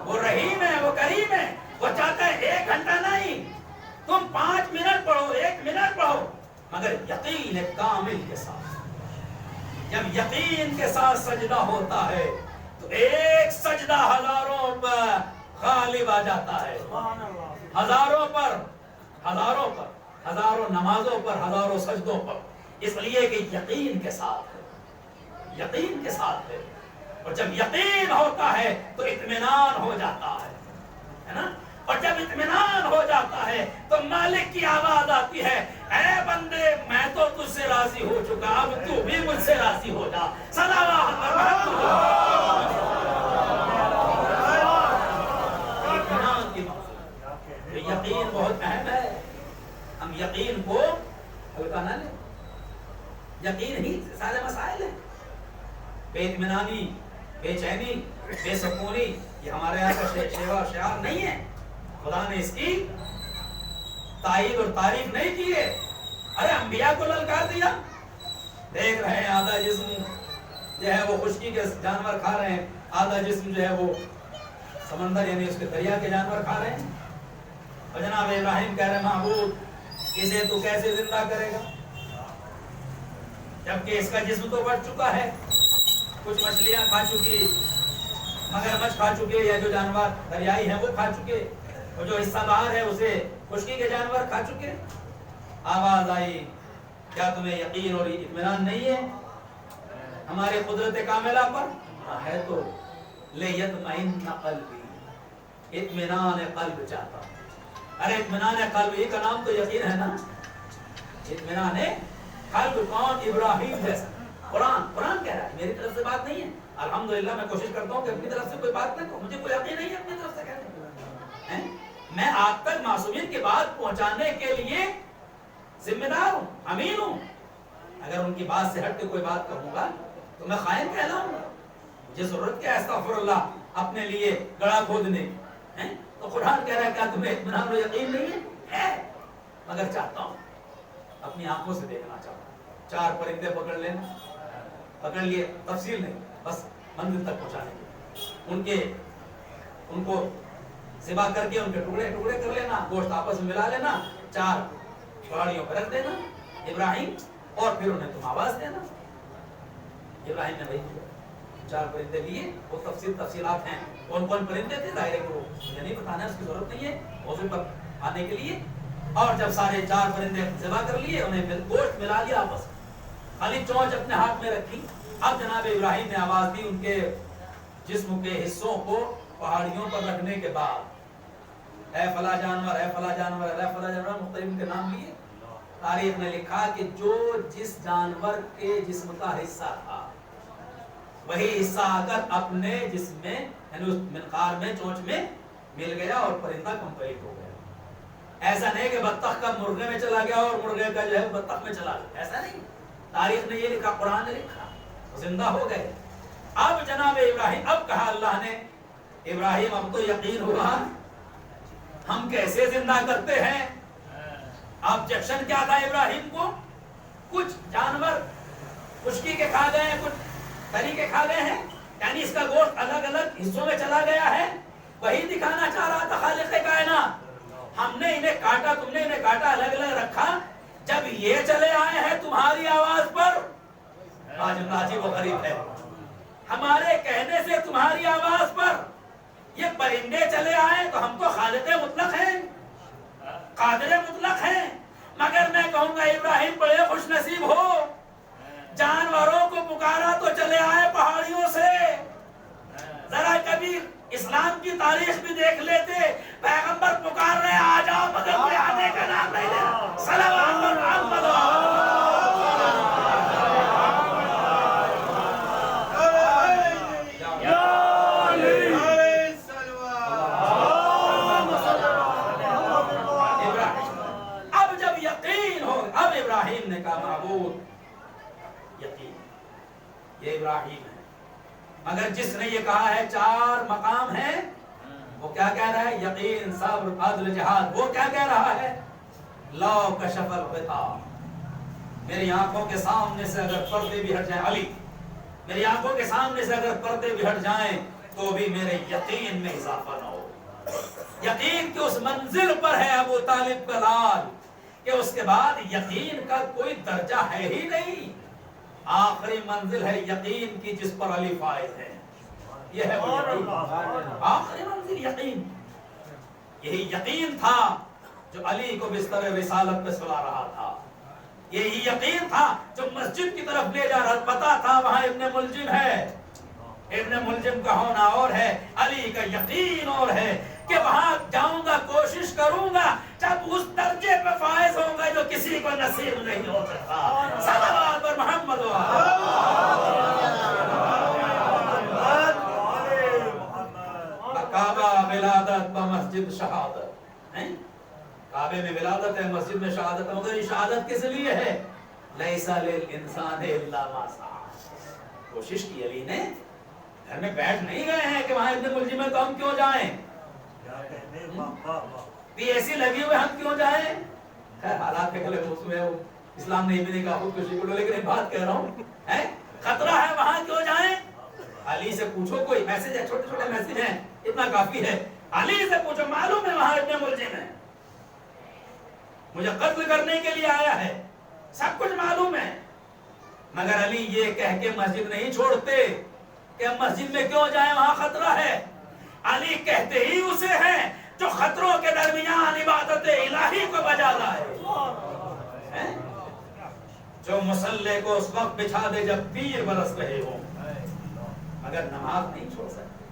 وہ رحیم ہے، وہ کریم ہے، وہ چاہتا ہے 1 گھنٹہ نہیں، تم 5 منٹ پڑھو، 1 منٹ پڑھو، مگر یقین کامل کے ساتھ. جب یقین کے ساتھ سجدہ ہوتا ہے تو ایک سجدہ ہزاروں پر غالب آ جاتا ہے. ہزاروں پر، ہزاروں پر، ہزاروں نمازوں پر، ہزاروں سجدوں پر. اس لیے کہ یقین کے ساتھ ہے، یقین کے ساتھ ہے. اور جب یقین ہوتا ہے تو اطمینان ہو جاتا ہے نا. اور جب اطمینان ہو جاتا ہے تو مالک کی آواز آتی ہے، اے بندے میں تو تجھ سے راضی ہو چکا، اب تو بھی مجھ سے راضی ہو جا. صلوات بر محمد. اطمینان کی مقصود یقین بہت اہم ہے. ہم یقین کو ہلکا نہ لیں. یقین ہی سارے مسائل ہیں. بے اطمینانی، بے چینی، بے سکونی یہ ہمارے یہاں کا شیوا شعار نہیں ہے. خدا نے اس کی تائید اور تعریف نہیں کی ہے. ارے انبیاء کو للکار دیا. دیکھ رہے ہیں آدھا جسم جو ہے وہ خشکی کے جانور کھا رہے ہیں, آدھا جسم جو ہے وہ سمندر یعنی اس کے دریا کے جانور کھا رہے ہیں. اور جناب ابراہیم کہہ رہے معبود اسے تو کیسے زندہ کرے گا جبکہ اس کا جسم تو بڑھ چکا ہے, کچھ مچھلیاں کھا چکی, مگرمچھ کھا چکے, یا جو جانور دریائی ہیں وہ کھا چکے, اور جو حصہ باہر ہے اسے خشکی کے جانور کھا چکے. آواز آئی کیا تمہیں یقین اور اطمینان نہیں ہے ہمارے قدرت کاملہ پر؟ ہے تو لیطمئن قلبی, اطمینان قلب چاہتا ہوں. ارے اطمینان قلب یہ کا نام تو یقین ہے نا. اطمینان قلب کون؟ ابراہیم جیسا. قرآن کہہ رہا ہے, میری طرف سے بات نہیں ہے. الحمدللہ میں کوشش کرتا ہوں کہ اپنی طرف سے کوئی بات نہ کروں, مجھے کوئی یقین نہیں ہے اپنی طرف سے کہنے. میں آپ تک معصومین کی بات پہنچانے کے لیے ذمہ دار ہوں, امین ہوں. اگر ان کی بات سے ہٹ کے کوئی بات کہوں گا تو میں خائن کہلاؤں گا. مجھے ضرورت کیا ہے استغفر اللہ اپنے لیے گڑھا کھودنے. تو قرآن کہہ رہا ہے کیا تمہیں اطمینان و یقین نہیں ہے؟ مگر چاہتا ہوں, اپنی آنکھوں سے دیکھنا چاہتا ہوں. 4 پرندے پکڑ لینا, پکڑ لیے, تفصیل نہیں, بس منزل تک پہنچانے کے, ان کو ذبح کر کے ان کے ٹکڑے ٹکڑے کر لینا, گوشت آپس میں ملا لینا, 4 گاڑیوں پر رکھ دینا ابراہیم, اور پھر انہیں تم آواز دینا. ابراہیم نے وہی کیا, 4 پرندے لیے. وہ تفصیلات ہیں کون کون پرندے تھے, ظاہر ہے کہ وہ مجھے نہیں بتانا, اس کی ضرورت نہیں ہے موضوع پر آنے کے لیے. اور جب سارے 4 پرندے ذبح کر لیے, انہیں گوشت ملا لیا آپس میں, خالی چونچ اپنے ہاتھ میں رکھی. اب جناب ابراہیم نے آواز دی ان کے جسم کے حصوں کو پہاڑیوں پر رکھنے کے بعد, اے فلاں جانور, اے فلاں جانور, اے فلاں جانور, مختلف کے نام لیے. تاریخ نے لکھا کہ جو جس جانور کے جسم کا حصہ تھا وہی حصہ آ کر اپنے جسم میں یعنی اس منقار میں, چونچ میں مل گیا اور پرندہ کمپلیٹ ہو گیا. ایسا نہیں کہ بطخ کا مرغے میں چلا گیا اور مرغے کا جو ہے بطخ میں چلا گیا, ایسا نہیں. تاریخ نے یہ لکھا, قرآن نے لکھا, زندہ ہو گئے. اب جناب ابراہیم, اب کہا اللہ نے ابراہیم اب تو یقین ہوا, ہم کیسے زندہ کرتے ہیں. آبجیکشن کیا تھا ابراہیم کو؟ کچھ جانور خشکی کے کھا گئے ہیں, کچھ تری کے کھا گئے ہیں, یعنی اس کا گوشت الگ الگ حصوں میں چلا گیا ہے. وہی دکھانا چاہ رہا تھا خالق کائنات. ہم نے انہیں کاٹا, تم نے انہیں کاٹا, الگ الگ رکھا, جب یہ چلے آئے ہیں تمہاری آواز پر, آج ناجی وہ غریب ہے, ہمارے کہنے سے تمہاری آواز پر یہ پرندے چلے آئے تو ہم تو خالق مطلق ہیں, قادر مطلق ہیں. مگر میں کہوں گا ابراہیم بڑے خوش نصیب ہو, جانوروں کو پکارا تو چلے آئے پہاڑیوں سے. ذرا کبھی اسلام کی تاریخ بھی دیکھ لیتے, پیغمبر پکار رہے آ جاؤ مگر کوئی آنے کا نام نہیں لے. صلوات محمد ابراہیم نے کہا معبود یقین, یہ ابراہیم ہے. مگر جس نے یہ کہا ہے 4 مقام ہیں, وہ کیا کہہ رہا ہے؟ یقین, صبر, عدل, جہاد. وہ کیا کہہ رہا ہے؟ لو کشف الغطاء, میری آنکھوں کے سامنے سے اگر پردے بھی ہٹ جائیں, علی میری آنکھوں کے سامنے سے اگر پردے بھی ہٹ جائیں تو بھی میرے یقین میں اضافہ نہ ہو. یقین کی اس منزل پر ہے ابو طالب کا لال کہ اس کے بعد یقین کا کوئی درجہ ہے ہی نہیں. آخری منزل ہے یقین کی جس پر علی فائز ہے. یہ ہے وہ یقین, آخری منزل یقین. یہی یقین تھا جو علی کو بستر رسالت پہ سلا رہا تھا. یہی یقین تھا جو مسجد کی طرف لے جا رہا. پتا تھا وہاں ابن ملجم ہے, ابن ملجم کا ہونا اور ہے, علی کا یقین اور ہے کہ وہاں جاؤں گا, کوشش کروں گا, جب اس درجے پہ فائز ہوں گا جو کسی کو نصیب نہیں ہو سکتا. صلوات پر محمد و کعبہ ولادت و مسجد شہادت. کعبے میں ولادت ہے, مسجد میں شہادت ہے, مگر یہ شہادت کس لیے ہے؟ لیس للانسان الا ما سعى. کوشش کی علی نے, گھر میں بیٹھ نہیں گئے ہیں کہ وہاں ابن ملجم ہے تو ہم کیوں جائیں, پی ایسی لگی ہوئے ہم کیوں جائیں. خیر حالات کے کلے موضوع ہے, اسلام نے یہ بھی نہیں کہا خودکشی کو، لیکن ایک بات کہہ رہا ہوں ہے خطرہ ہے وہاں کیوں جائیں؟ علی سے پوچھو، کوئی میسج ہے، چھوٹے چھوٹے میسج ہیں، اتنا کافی ہے، علی سے پوچھو، معلوم ہے وہاں ابن ملجم ہے، مجھے قتل کرنے کے لیے آیا ہے، سب کچھ معلوم ہے، مگر علی یہ کہہ کے مسجد نہیں چھوڑتے کہ مسجد میں کیوں جائیں وہاں خطرہ ہے۔ علی کہتے ہی اسے ہیں جو خطروں کے درمیان عبادت الہی کو بجا لائے، جو مسلح کو اس وقت بچھا دے جب تیر برس رہے ہوں، مگر نماز نہیں چھوڑ سکتے،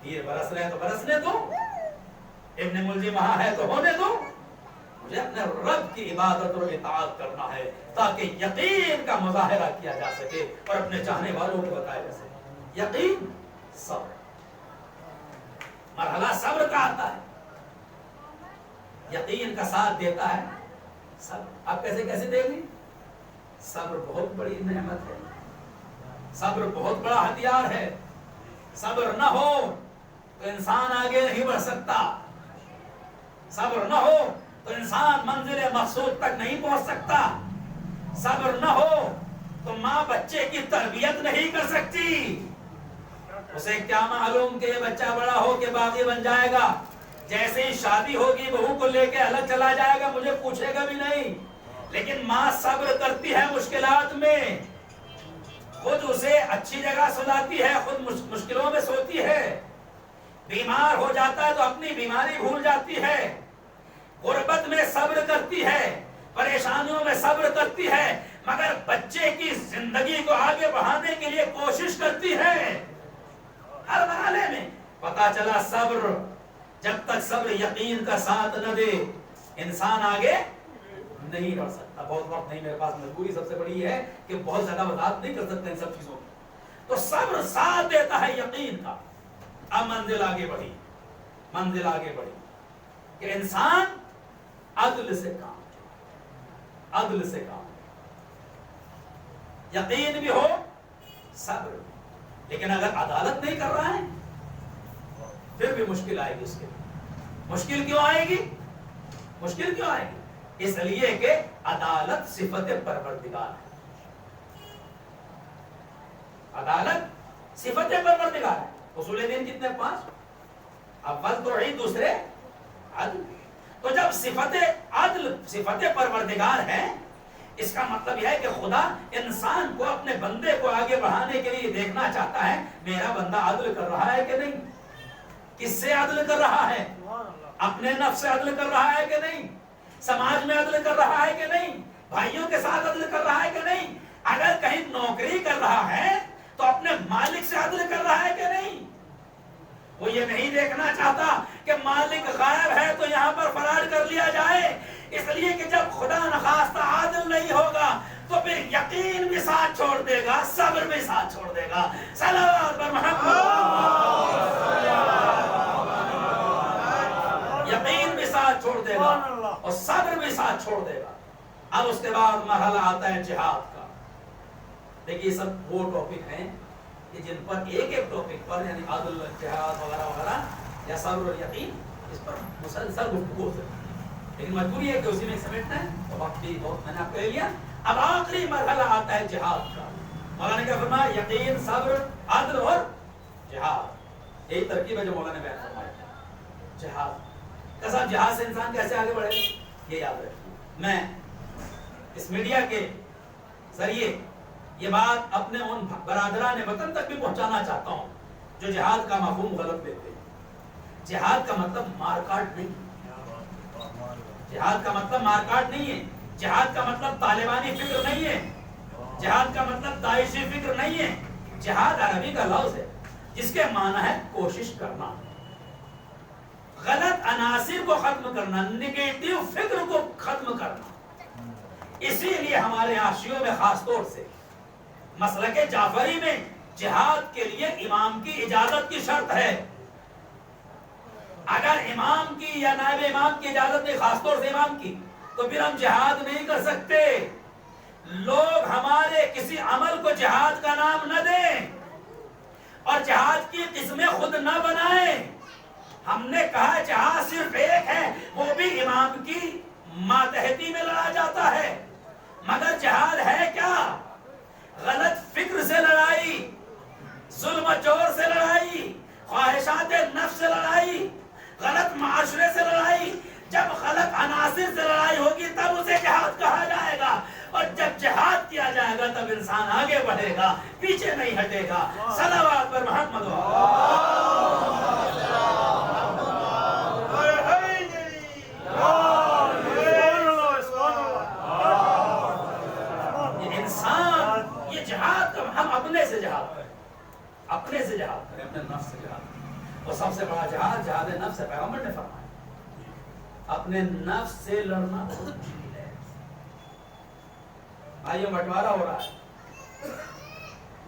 تیر برس رہے ہیں تو برسنے دو، ابن ملجم وہاں ہے تو ہونے دو، مجھے اپنے رب کی عبادت اور اطاعت کرنا ہے تاکہ یقین کا مظاہرہ کیا جا سکے اور اپنے چاہنے والوں کو بتایا جا سکے۔ یقین صبر، مرحلہ صبر کا آتا ہے، یقین کا ساتھ دیتا ہے صبر۔ آپ کیسے کیسے دیں گے؟ صبر بہت بڑی نعمت ہے، صبر بہت بڑا ہتھیار ہے، صبر نہ ہو تو انسان آگے نہیں بڑھ سکتا، صبر نہ ہو تو انسان منزل مقصود تک نہیں پہنچ سکتا، صبر نہ ہو تو ماں بچے کی تربیت نہیں کر سکتی، اسے کیا معلوم کہ یہ بچہ بڑا ہو کے باغی بن جائے گا، جیسے ہی شادی ہوگی بہو کو لے کے الگ چلا جائے گا، مجھے پوچھے گا بھی نہیں، لیکن ماں صبر کرتی ہے مشکلات میں، خود اسے اچھی جگہ سلاتی ہے، خود مشکلوں میں سوتی ہے، بیمار ہو جاتا ہے تو اپنی بیماری بھول جاتی ہے، غربت میں صبر کرتی ہے، پریشانیوں میں صبر کرتی ہے، مگر بچے کی زندگی کو آگے بڑھانے کے لیے کوشش کرتی ہے، ہر مرحلے میں۔ پتا چلا صبر، جب تک صبر یقین کا ساتھ نہ دے انسان آگے نہیں بڑھ سکتا۔ بہت وقت نہیں میرے پاس، مجبوری سب سے بڑی ہے کہ بہت زیادہ وضاحت نہیں کر سکتے ان سب چیزوں کی، تو صبر ساتھ دیتا ہے یقین کا۔ اب منزل آگے بڑھی، منزل آگے بڑھی کہ انسان عدل سے کام، عدل سے کام، یقین بھی ہو صبر، لیکن اگر عدالت نہیں کر رہا ہے پھر بھی مشکل آئے گی اس کے لیے۔ مشکل کیوں آئے گی؟ مشکل کیوں آئے گی؟ اس لیے کہ عدالت صفت پروردگار ہے، عدالت صفت پروردگار ہے۔ اصول دین کتنے؟ 5، اول توحید، دوسرے عدل۔ تو جب صفت عدل صفت پروردگار ہے، اس کا مطلب یہ ہے کہ خدا انسان کو، اپنے بندے کو آگے بڑھانے کے لیے دیکھنا چاہتا ہے میرا بندہ عدل کر رہا ہے کہ نہیں، کس سے عدل کر رہا ہے، اپنے نفس سے عدل کر رہا ہے کہ نہیں، سماج میں عدل کر رہا ہے کہ نہیں، بھائیوں کے ساتھ عدل کر رہا ہے کہ نہیں، اگر کہیں نوکری کر رہا ہے تو اپنے مالک سے عدل کر رہا ہے کہ نہیں۔ وہ یہ نہیں دیکھنا چاہتا کہ مالک غائب ہے تو یہاں پر فراڈ کر لیا جائے، اس لیے کہ جب خدا نخواستہ عادل نہیں ہوگا تو پھر یقین بھی ساتھ چھوڑ دے گا، صبر بھی ساتھ چھوڑ دے گا۔ صلوات پر محمد، یقین بھی ساتھ چھوڑ دے گا اور صبر بھی ساتھ چھوڑ دے گا۔ اب اس کے بعد مرحلہ آتا ہے جہاد کا۔ دیکھیے سب وہ ٹاپک ہیں کہ جن پر ایک ایک ٹاپک پر، یعنی عدل، جہاد وغیرہ وغیرہ یا صبر اور یقین، اس پر مسلسل گفتگو ہو سکتی ہے، لیکن مجبوری ہے کہ اسی میں سمیٹنا ہے، تو وقت بھی بہت میں نے آپ کو لے لیا۔ اب آخری مرحلہ آتا ہے جہاد کا۔ مولانا نے کیا فرمایا؟ یقین، صبر، عدل اور جہاد، یہی ترکیب ہے جو مولانا نے بیان فرمایا۔ جہاد کا صاحب، جہاد سے انسان کیسے آگے بڑھے، یہ یاد رکھیے۔ میں اس میڈیا کے ذریعے یہ بات اپنے ان برادران وطن تک بھی پہنچانا چاہتا ہوں جو جہاد کا مفہوم غلط لیتے ہیں۔ جہاد کا مطلب مار کاٹ نہیں، جہاد کا مطلب مار کاٹ نہیں ہے، جہاد کا مطلب طالبانی فکر نہیں ہے، جہاد کا مطلب داعشی فکر نہیں ہے۔ جہاد عربی کا لفظ ہے جس کے معنی ہے کوشش کرنا، غلط عناصر کو ختم کرنا، نگیٹو فکر کو ختم کرنا۔ اسی لیے ہمارے حاشیوں میں خاص طور سے مسلک جعفری میں جہاد کے لیے امام کی اجازت کی شرط ہے۔ اگر امام کی یا نائب امام کی اجازت نہیں، خاص طور سے امام کی، تو پھر ہم جہاد نہیں کر سکتے۔ لوگ ہمارے کسی عمل کو جہاد کا نام نہ دیں اور جہاد کی قسمیں خود نہ بنائیں۔ ہم نے کہا جہاد صرف ایک ہے، وہ بھی امام کی ماتحتی میں لڑا جاتا ہے۔ مگر جہاد ہے کیا؟ غلط فکر سے لڑائی، ظلم و جور سے لڑائی، خواہشات نفس سے لڑائی، غلط معاشرے سے لڑائی۔ جب غلط عناصر سے لڑائی ہوگی تب اسے جہاد کہا جائے گا، اور جب جہاد کیا جائے گا تب انسان آگے بڑھے گا، پیچھے نہیں ہٹے گا۔ صلوات پر محمد انسان یہ جہاد ہم اپنے سے جہاد کریں، اپنے سے جہاد کریں، اپنے نفس سے جہاد کریں۔ اور سب سے بڑا جہاد جہاد نفس ہے۔ پیغمبر نے فرمایا اپنے نفس سے لڑنا بہت مشکل ہے۔ بھائیوں بٹوارا ہو رہا ہے،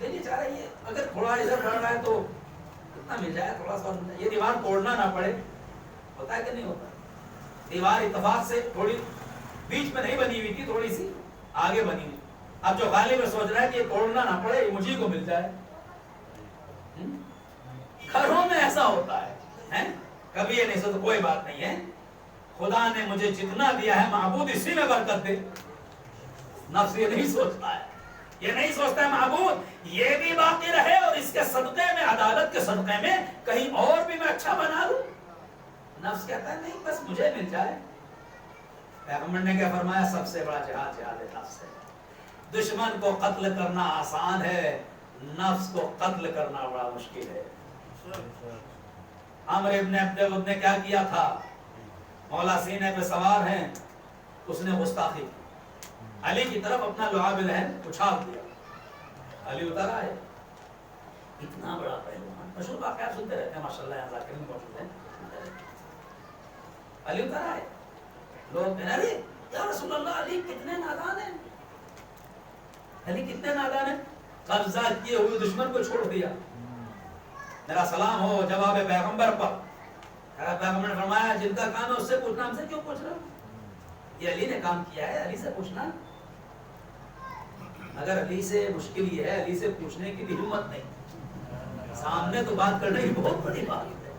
دیکھیے چاہ رہی ہے اگر تھوڑا ادھر بڑھ رہا ہے تو کتنا مل جائے، تھوڑا سا یہ دیوار توڑنا نہ پڑے، ہوتا ہے کہ نہیں ہوتا؟ دیوار اتفاق سے تھوڑی بیچ میں نہیں بنی ہوئی تھی، تھوڑی سی آگے بنی ہوئی، اب جو غالب ہے سوچ رہا ہے کہ یہ توڑنا نہ پڑے، یہ مجھے کو مل جائے۔ گھروں میں ایسا ہوتا ہے، کبھی یہ نہیں سوچتا کوئی بات نہیں ہے، خدا نے مجھے جتنا دیا ہے معبود اسی میں برکت دے۔ نفس یہ نہیں سوچتا ہے، یہ نہیں سوچتا ہے معبود یہ بھی باقی رہے اور اس کے صدقے میں، عدالت کے صدقے میں کہیں اور بھی میں اچھا بنا لوں۔ نفس کہتا ہے نہیں بس مجھے مل جائے۔ پیغمبر نے کیا فرمایا؟ سب سے بڑا جہاد جہاد نفس ہے۔ دشمن کو قتل کرنا آسان ہے، نفس کو قتل کرنا بڑا مشکل ہے۔ عمر ابن عبد الود نے کیا کیا تھا؟ مولا سینے پہ سوار ہیں، اس نے گستاخی کی، علی کی طرف اپنا لعاب العین اچھال دیا، علی اتر آئے، اتنا بڑا پہلوان، مشہور واقعات سنتے رہتے ہیں ماشاءاللہ، یہاں ذاکرین موجود ہیں، علی اتر آئے، لوگ کہنے ارے یا رسول اللہ علی کتنے نادان ہیں، علی کتنے نادان ہیں، قبضہ کیے ہوئے دشمن کو چھوڑ دیا۔ میرا سلام ہو جواب پیغمبر پر۔ پیغمبر نے فرمایا جن کا کام ہے اس سے پوچھنا، ہم سے کیوں پوچھ رہا ہوں؟ یہ علی نے کام کیا ہے، علی سے پوچھنا۔ اگر علی سے مشکل یہ ہے، علی سے پوچھنے کی بھی ہمت نہیں، سامنے تو بات کرنے کی بہت بڑی بات ہے،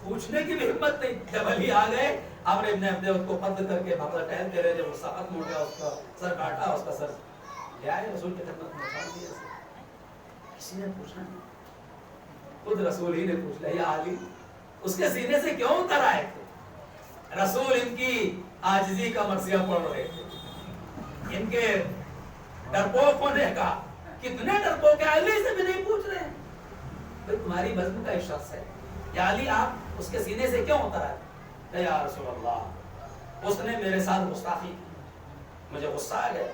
پوچھنے کی بھی ہمت نہیں۔ جب علی آ گئے، عمر ابن عبد الود کو قتل کر کے بھاگا ٹہلتے رہے، جب غصہ ختم ہو گیا اس کا سر کاٹا، اس کا سر لے آئے رسول کی خدمت میں پہنچا دیا۔ کسی نے پوچھنا نہیں، خود رسول ہی نے پوچھ لیا یا علی اس کے سینے سے کیوں اتر آئے تھے؟ رسول ان کی عاجزی کا مرثیہ پڑھ رہے تھے، ان کے ڈرپوک ہونے کا، کتنے ڈرپوک ہیں، علی سے بھی نہیں پوچھ رہے ہیں۔ بھئی تمہاری بزم کا ایک شخص ہے، یا علی آپ اس کے سینے سے کیوں اتر آئے؟ یا رسول اللہ اس نے میرے ساتھ گستاخی کی، مجھے غصہ آ گیا،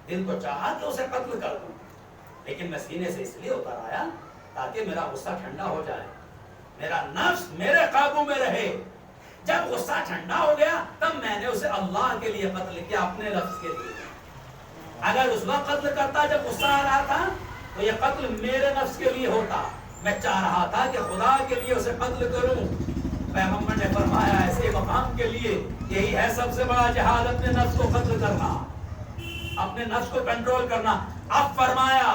دل تو چاہا کہ اسے قتل کر دوں، لیکن میں سینے سے اس لیے اتر آیا تاکہ میرا غصہ ٹھنڈا ہو جائے، میرا نفس میرے قابو میں رہے۔ جب غصہ ٹھنڈا ہو گیا تب میں نے اسے اللہ کے لیے قتل کیا، اپنے نفس کے لیے۔ اگر اس وقت قتل کرتا جب غصہ آ رہا تھا تو یہ قتل میرے نفس کے لیے ہوتا، میں چاہ رہا تھا کہ خدا کے لیے اسے قتل کروں۔ پیغمبر نے فرمایا ایسے مقام کے لیے یہی ہے سب سے بڑا جہاد، اپنے نفس کو قتل کرنا، اپنے نفس کو کنٹرول کرنا۔ اب فرمایا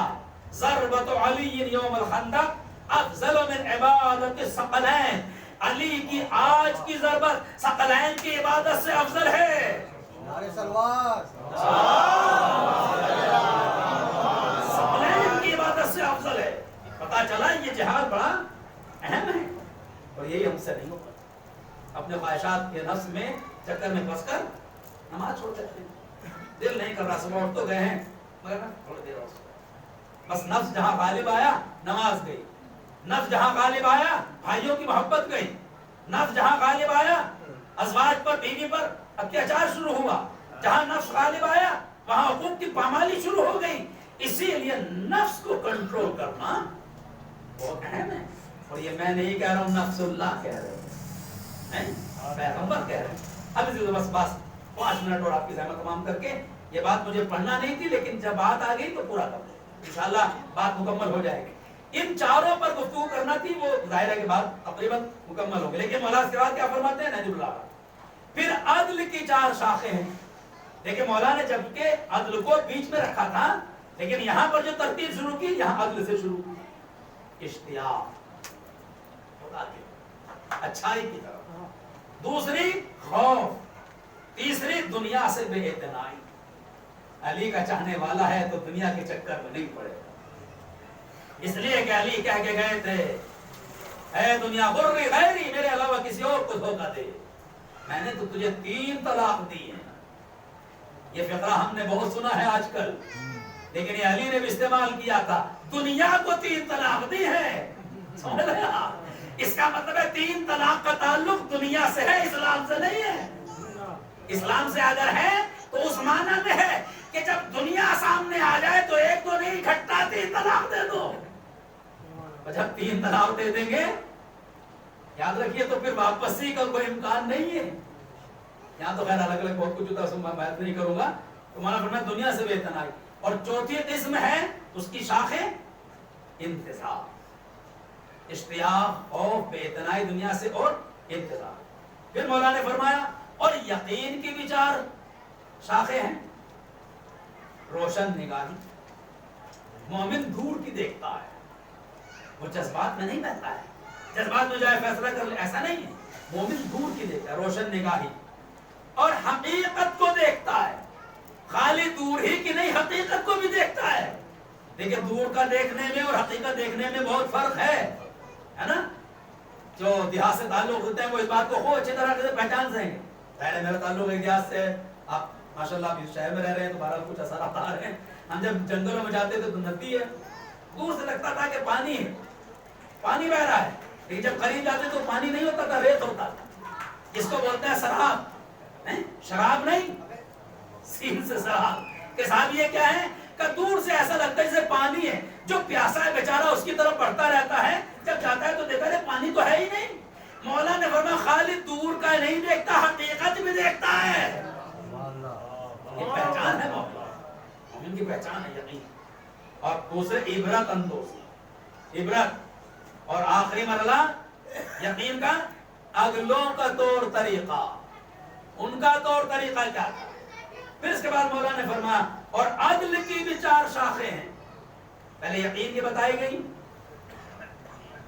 ضربت علی یوم الخندق افضل من عبادت الثقلین، علی کی آج کی ضربت ثقلین کی عبادت سے افضل ہے۔ ثقلین کی عبادت سے افضل ہے۔ پتا چلا یہ جہاد بڑا اہم ہے، اور یہی ہم سے نہیں ہوتا، اپنے خواہشات کے نفس میں چکر میں پھنس کر نماز چھوڑ دیتے ہیں، دل نہیں کر رہا، صبح اٹھ تو گئے ہیں مگر تھوڑی دیر اور بس نفس جہاں غالب آیا نماز گئی، نفس جہاں غالب آیا بھائیوں کی محبت گئی، نفس جہاں غالب آیا ازواج پر بیوی پر اتیاچار شروع ہوا، جہاں نفس غالب آیا وہاں حقوق کی پامالی شروع ہو گئی۔ اسی لیے نفس کو کنٹرول کرنا بہت اہم ہے، اور یہ میں نہیں کہہ رہا ہوں، نفس اللہ کہہ رہے ہیں، پیغمبر کہہ رہے ہیں۔ اب اسی بس 5 منٹ اور آپ کی زحمت تمام کر کے، یہ بات مجھے پڑھنا نہیں تھی لیکن جب بات آ گئی تو پورا کر دیں، انشاءاللہ بات مکمل ہو جائے گی۔ ان چاروں پر گفتگو کرنا تھی، وہ ظاہر ہے کہ بات تقریباً مکمل ہوگی، لیکن مولا اس کے بعد کیا فرماتے ہیں نجم اللہ، پھر عدل کی 4 شاخیں ہیں۔ دیکھیں مولا نے جبکہ عدل کو بیچ میں رکھا تھا، لیکن یہاں پر جو ترتیب شروع کی یہاں عدل سے شروع کی، اشتیاق اچھائی کی طرف، دوسری خوف، تیسری دنیا سے بے اعتنائی، علی کا چاہنے والا ہے تو دنیا کے چکر میں نہیں پڑے گا، اس لیے کہ علی کہہ کے گئے تھے اے دنیا غری غیری، میرے علاوہ کسی اور کو دھوکہ دے، میں نے تو تجھے 3 طلاق دی ہیں۔ یہ فقرہ ہم نے بہت سنا ہے آج کل، لیکن یہ علی نے بھی استعمال کیا تھا، دنیا کو 3 طلاق دی ہے، سمجھ رہے آپ؟ اس کا مطلب ہے 3 طلاق کا تعلق دنیا سے ہے، اسلام سے نہیں ہے۔ اسلام سے اگر ہے تو اس معنی میں ہے کہ جب دنیا سامنے آ جائے تو 1 2 نہیں، اکٹھا 3 طلاق دے دو۔ اور جب 3 طلاق دے دیں گے، یاد رکھیے، تو پھر واپسی کا کوئی امکان نہیں ہے۔ یہاں تو خیر الگ الگ بہت کچھ ہوتا ہے، میں بات نہیں کروں گا۔ تو مولانا فرمایا دنیا سے بے اعتنائی، اور چوتھی قسم ہے اس کی شاخیں انتظار، اشتیاق، خوف، بے اعتنائی دنیا سے اور انتظار۔ پھر مولانا نے فرمایا اور یقین کی بھی 4 شاخیں ہیں۔ روشن نگاہی، مومن دور کی دیکھتا ہے، وہ جذبات میں نہیں بہتا ہے، جذبات میں جائے فیصلہ کر لے، ایسا نہیں ہے، مومن دور کی دیکھتا ہے، روشن نگاہی، اور حقیقت کو دیکھتا ہے، خالی دور ہی کی نہیں، حقیقت کو بھی دیکھتا ہے۔ لیکن دور کا دیکھنے میں اور حقیقت دیکھنے میں بہت فرق ہے نا؟ جو دیہات سے تعلق ہوتے ہیں وہ اس بات کو خوب اچھی طرح سے پہچان سکیں گے۔ پہلے میرا تعلق ایک دیہات سے، آپ ماشاءاللہ ابھی شہر میں رہ رہے ہیں تو بہرحال کچھ اثرات آ رہے ہیں۔ ہم جب جنگلوں میں جاتے تھے تو ندی ہے، دور سے لگتا تھا کہ پانی ہے، پانی بہ رہا ہے، لیکن جب قریب جاتے تو پانی نہیں ہوتا تھا، ریت ہوتا تھا۔ اس کو بولتے ہیں سراب، شراب نہیں، سین سے سراب۔ کہ صاحب یہ کیا ہے کہ دور سے ایسا لگتا ہے جیسے پانی ہے، جو پیاسا ہے بیچارہ اس کی طرف بڑھتا رہتا ہے، جب جاتا ہے تو دیکھتا ہے پانی تو ہے ہی نہیں۔ مولا نے فرمایا خالی دور کا نہیں دیکھتا، حقیقت بھی دیکھتا ہے۔ یہ پہچان ہے مومن کی پہچان ہے یقین۔ اور دوسرے عبرت اندوزی، عبرت، اور آخری مرحلہ یقین کا اگلوں کا طور طریقہ، ان کا طور طریقہ کیا تھا۔ پھر اس کے بعد مولا نے فرمایا اور عدل کی بھی 4 شاخیں ہیں۔ پہلے یقین کی بتائی گئی،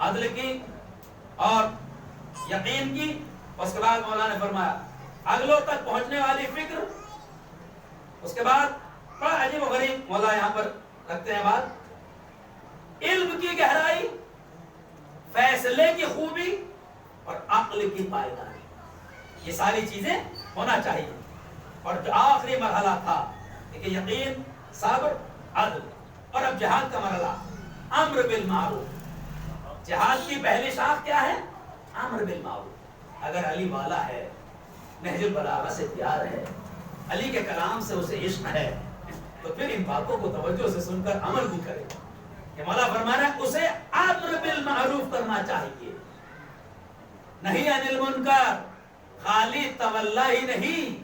عدل کی اور یقین کی، اس کے بعد مولا نے فرمایا اگلوں تک پہنچنے والی فکر، اس کے بعد بڑا عجیب و غریب مولا یہاں پر رکھتے ہیں بات، علم کی گہرائی، فیصلے کی خوبی اور عقل کی پائیداری، یہ ساری چیزیں ہونا چاہیے۔ اور جو آخری مرحلہ تھا کہ یقین، صبر، عدل، اور اب جہاد کا مرحلہ، امر بالمعروف۔ جہاد کی پہلی شاخ کیا ہے؟ امر بالمعروف۔ اگر علی والا ہے، نہج البلاغہ سے پیار ہے، علی کے کلام سے اسے عشق ہے، تو پھر ان باتوں کو توجہ سے سن کر عمل بھی کرے گا۔ کہ مولا فرما رہا ہے اسے امر بالمعروف کرنا چاہیے، نہیں عن المنکر، خالی تولا ہی نہیں،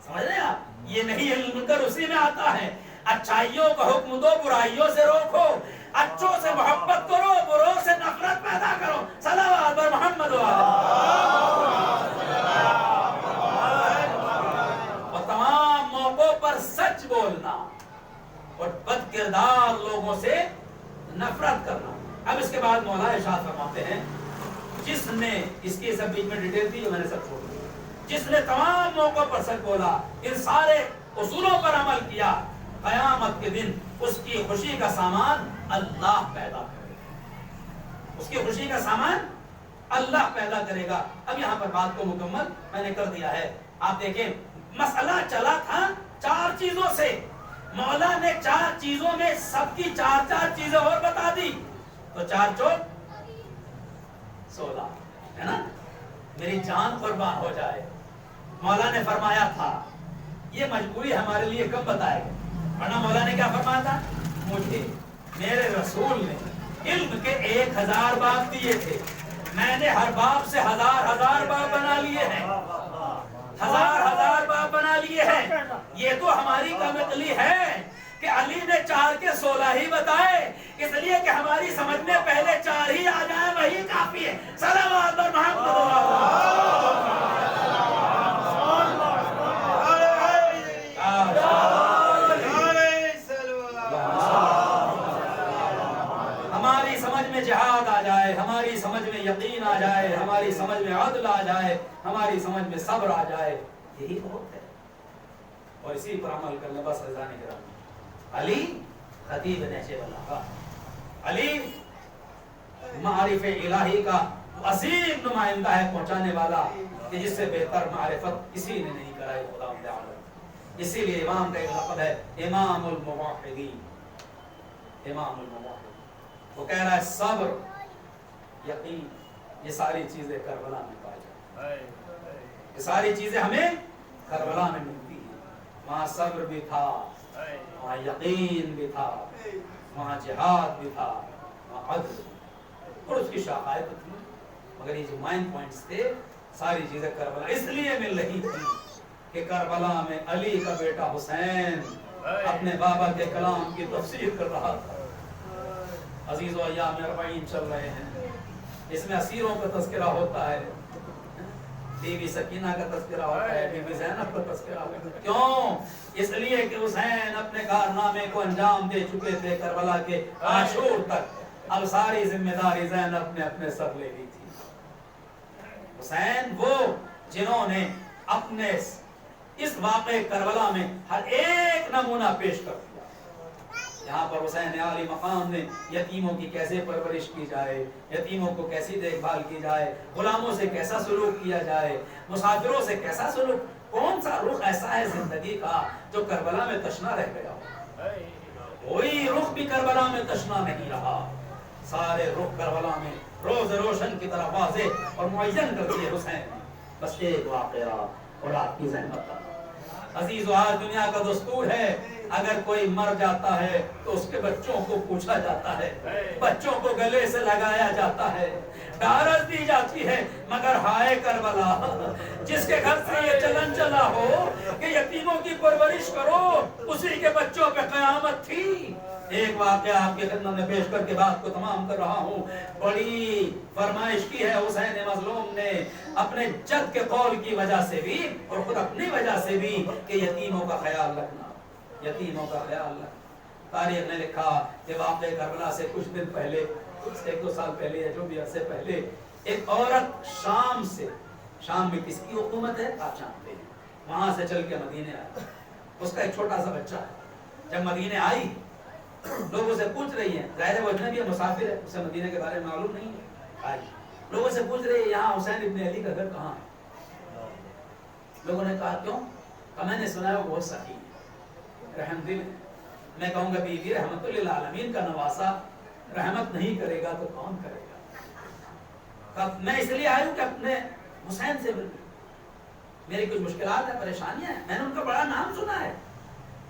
سمجھ رہے ہیں آپ؟ یہ نہیں عن المنکر اسی میں آتا ہے، اچھائیوں کا حکم دو، برائیوں سے روکو، اچھوں سے محبت کرو، بروں سے نفرت پیدا کرو۔ صلوات بر محمد و اور تمام موقعوں پر سچ بولنا اور بد کردار لوگوں سے نفرت کرنا۔ اب اس کے بعد مولا ارشاد فرماتے ہیں جس نے، اس کی سب بیچ میں ڈیٹیل تھی جو میں نے سب چھوڑ دی، جس نے تمام موقعوں پر سچ بولا، ان سارے اصولوں پر عمل کیا، قیامت کے دن اس کی خوشی کا سامان اللہ پیدا کرے گا، اس کی خوشی کا سامان اللہ پیدا کرے گا۔ اب یہاں پر بات کو مکمل میں نے کر دیا ہے۔ آپ دیکھیں مسئلہ چلا تھا 4 چیزوں سے، مولا نے 4 چیزوں میں سب کی 4 چیزیں اور بتا دی، تو 4 چوک 16 ہے نا، میری جان قربان ہو جائے۔ مولا نے فرمایا تھا یہ مجبوری ہمارے لیے کب بتائے گا، ورنہ مولا نے کیا فرمایا تھا، مجھے میرے رسول نے علم کے 1000 باب دیے تھے، میں نے ہر باب سے 1000 باب بنا لیے ہیں، 1000 باب بنا لیے ہیں۔ یہ تو ہماری کمقلی ہے کہ علی نے 4 کے 16 ہی بتائے، اس لیے کہ ہماری سمجھ میں پہلے 4 ہی آ جائے وہی کافی ہے۔ صلوات بر محمد۔ ہماری سمجھ میں جہاد آ جائے، ہماری سمجھ میں یقین آ جائے، ہماری سمجھ میں عدل آ جائے، ہماری سمجھ میں صبر آ جائے، یہی بہت ہے۔ اور اسی پر عمل کر لیں بس رضانی کرام علی خطیب نہج بلاغہ علی معارف الہی کا عظیم نمائندہ ہے پہنچانے والا کہ جس سے بہتر معرفت کسی نے نہیں کرائی خدا عالم اسی لیے امام کا ایک لقب ہے امام الموحدین امام الموحدین وہ کہہ رہا ہے صبر یقین یہ ساری چیزیں کربلا میں پائی جائیں یہ ساری چیزیں ہمیں کربلا میں ملتی ہیں وہاں صبر بھی تھا وہاں یقین بھی تھا وہاں جہاد بھی تھا وہاں عدل اور اس کی شاخائیں تھی مگر یہ جو مائن پوائنٹس تھے ساری چیزیں کربلا اس لیے مل رہی تھی کہ کربلا میں علی کا بیٹا حسین اپنے بابا کے کلام کی تفسیر کر رہا تھا عزیز و ایام اربعین چل رہے ہیں اس میں اسیروں کا تذکرہ ہوتا ہے بی بی سکینہ کا تذکرہ ہوتا ہے بی بی زینب کا تذکرہ ہوتا ہے کیوں اس لیے کہ حسین اپنے کارنامے کو انجام دے چکے تھے کربلا کے عاشور تک اب ساری ذمہ داری زینب نے اپنے سر لے لی تھی حسین وہ جنہوں نے اپنے اس واقع کربلا میں ہر ایک نمونہ پیش کر دیا یہاں پر حسین عالی مقام نے یتیموں کی کیسے پرورش کی جائے یتیموں کو کیسی دیکھ بھال کی جائے غلاموں سے کیسا سلوک کیا جائے مسافروں سے کیسا سلوک کون سا رخ ایسا ہے زندگی کا جو کربلا میں تشنا رہ گیا کوئی رخ بھی کربلا میں تشنا نہیں رہا سارے رخ کربلا میں روز روشن کی طرح واضح اور معین کر دیے حسین بس ایک واقعہ اور آپ کی زحمت عزیز و آج دنیا کا دستور ہے اگر کوئی مر جاتا ہے تو اس کے بچوں کو پوچھا جاتا ہے بچوں کو گلے سے لگایا جاتا ہے ڈھارس دی جاتی ہے مگر ہائے کربلا جس کے گھر سے یہ چلن چلا ہو کہ یتیموں کی پرورش کرو اسی کے بچوں پہ قیامت تھی ایک واقعہ آپ کی خدمت میں پیش کر کے بات کو تمام کر رہا ہوں بڑی فرمائش کی ہے حسین مظلوم نے اپنے جد کے قول کی وجہ سے بھی اور خود اپنی وجہ سے بھی کہ یتیموں کا خیال رکھنا یتیموں کا خیال رکھنا تاریخ نے لکھا کہ واقعہ کربلا سے کچھ دن پہلے ایک دو سال پہلے یا جو بھی عرصے پہلے ایک عورت شام میں کس کی حکومت ہے آپ جانتے ہیں وہاں سے چل کے مدینے آئی اس کا ایک چھوٹا سا بچہ ہے جب مدینے آئی لوگوں سے پوچھ رہی ہیں ظاہر ہے وہ اجنبی ہے مسافر ہے اسے مدینے کے بارے میں معلوم نہیں ہے آئی لوگوں سے پوچھ رہی ہے یہاں حسین ابن علی کا گھر کہاں ہے لوگوں نے کہا کیوں کہ میں نے سنا ہے وہ بہت سخی ہے رحم دل میں کہوں گا بی بی رحمت للعالمین کا نواسا رحمت نہیں کرے گا تو کون کرے گا میں اس لیے آئی ہوں کہ اپنے حسین سے میری کچھ مشکلات ہیں پریشانیاں ہیں میں نے ان کا بڑا نام سنا ہے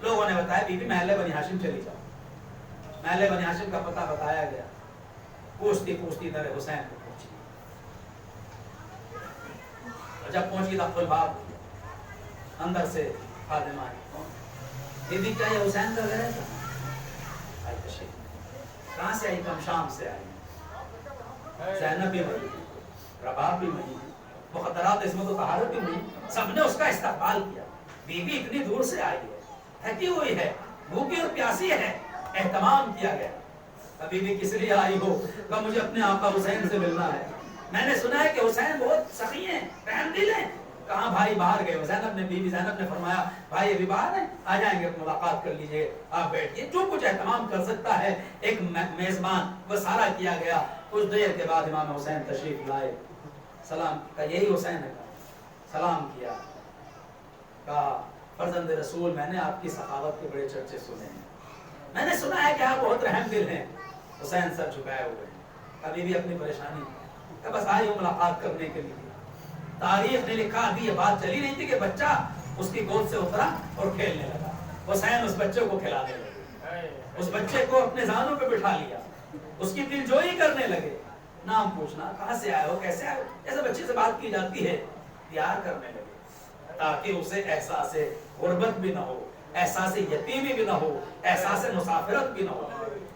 لوگوں نے بتایا بی بی محلے بنی ہاشم چلی جاؤ محلے بنی ہاشم کا پتہ بتایا گیا پوچھتی در حسین کو پہنچی جب پہنچی تب پھل باب اندر سے خادم آئی بی بی کیا یہ حسین کا گھر ہے آئی تشریف کہاں سے آئی کم شام سے آئی زینب بھی وہی رباب بھی وہی مخدرات عصمت و طہارت بھی وہی سب نے اس کا استقبال کیا بی بی اتنی دور سے آئی ہے تھکی ہوئی ہے بھوکی اور پیاسی ہے اہتمام کیا گیا ابھی بھی کس لیے آئی ہو کہ مجھے اپنے آقا حسین سے ملنا ہے میں نے سنا ہے کہ حسین بہت سخی ہیں رحم دل ہیں کہاں بھائی باہر گئے زینب نے بی بی زینب نے فرمایا بھائی ابھی باہر ہیں آ جائیں گے ملاقات کر لیجئے آپ بیٹھیے جو کچھ اہتمام کر سکتا ہے ایک میزبان وہ سارا کیا گیا کچھ دیر کے بعد امام حسین تشریف لائے سلام کا یہی حسین ہے سلام کیا کہا فرزند رسول میں نے آپ کی سخاوت کے بڑے چرچے سنے ہیں میں نے سنا ہے کہ آپ بہت رحم دل ہیں حسین سر جھکائے ہوئے ہیں ابھی بھی اپنی پریشانی کہ بس آئی ہوں ملاقات کرنے کے لیے تاریخ نے لکھا ابھی یہ بات چلی نہیں تھی کہ بچہ اس کی گود سے اترا اور کھیلنے لگا حسین اس بچے کو کھلانے لگے اس بچے کو اپنے زانوں پہ بٹھا لیا اس کی دل جوئی کرنے لگے نام پوچھنا کہاں سے آئے ہو کیسے آئے ہو ایسے بچے سے بات کی جاتی ہے پیار کرنے لگے تاکہ اسے احساس غربت بھی نہ ہو احساس یتیمی بھی نہ ہو احساس مسافرت بھی نہ ہو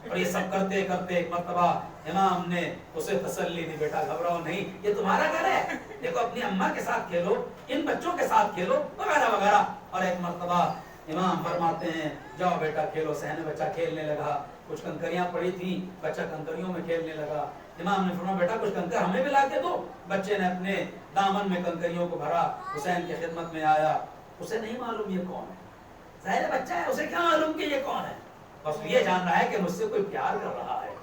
اور یہ سب کرتے کرتے ایک مرتبہ امام نے اسے تسلی دی بیٹا گھبراؤ نہیں یہ تمہارا گھر ہے دیکھو اپنی اماں کے ساتھ کھیلو ان بچوں کے ساتھ کھیلو وغیرہ وغیرہ اور ایک مرتبہ امام فرماتے ہیں جاؤ بیٹا کھیلو سہنے بچہ کھیلنے لگا کچھ کنکریاں پڑی تھیں بچہ کنکریوں میں کھیلنے لگا امام نے فرمایا بیٹا کچھ کنکر ہمیں بھی لا کے دو بچے نے اپنے دامن میں کنکریوں کو بھرا حسین کی خدمت میں آیا اسے نہیں معلوم یہ کون ہے ظاہر بچہ ہے، اسے کیا معلوم کہ یہ کون ہے، بس یہ جان رہا ہے کہ مجھ سے کوئی پیار کر رہا ہے۔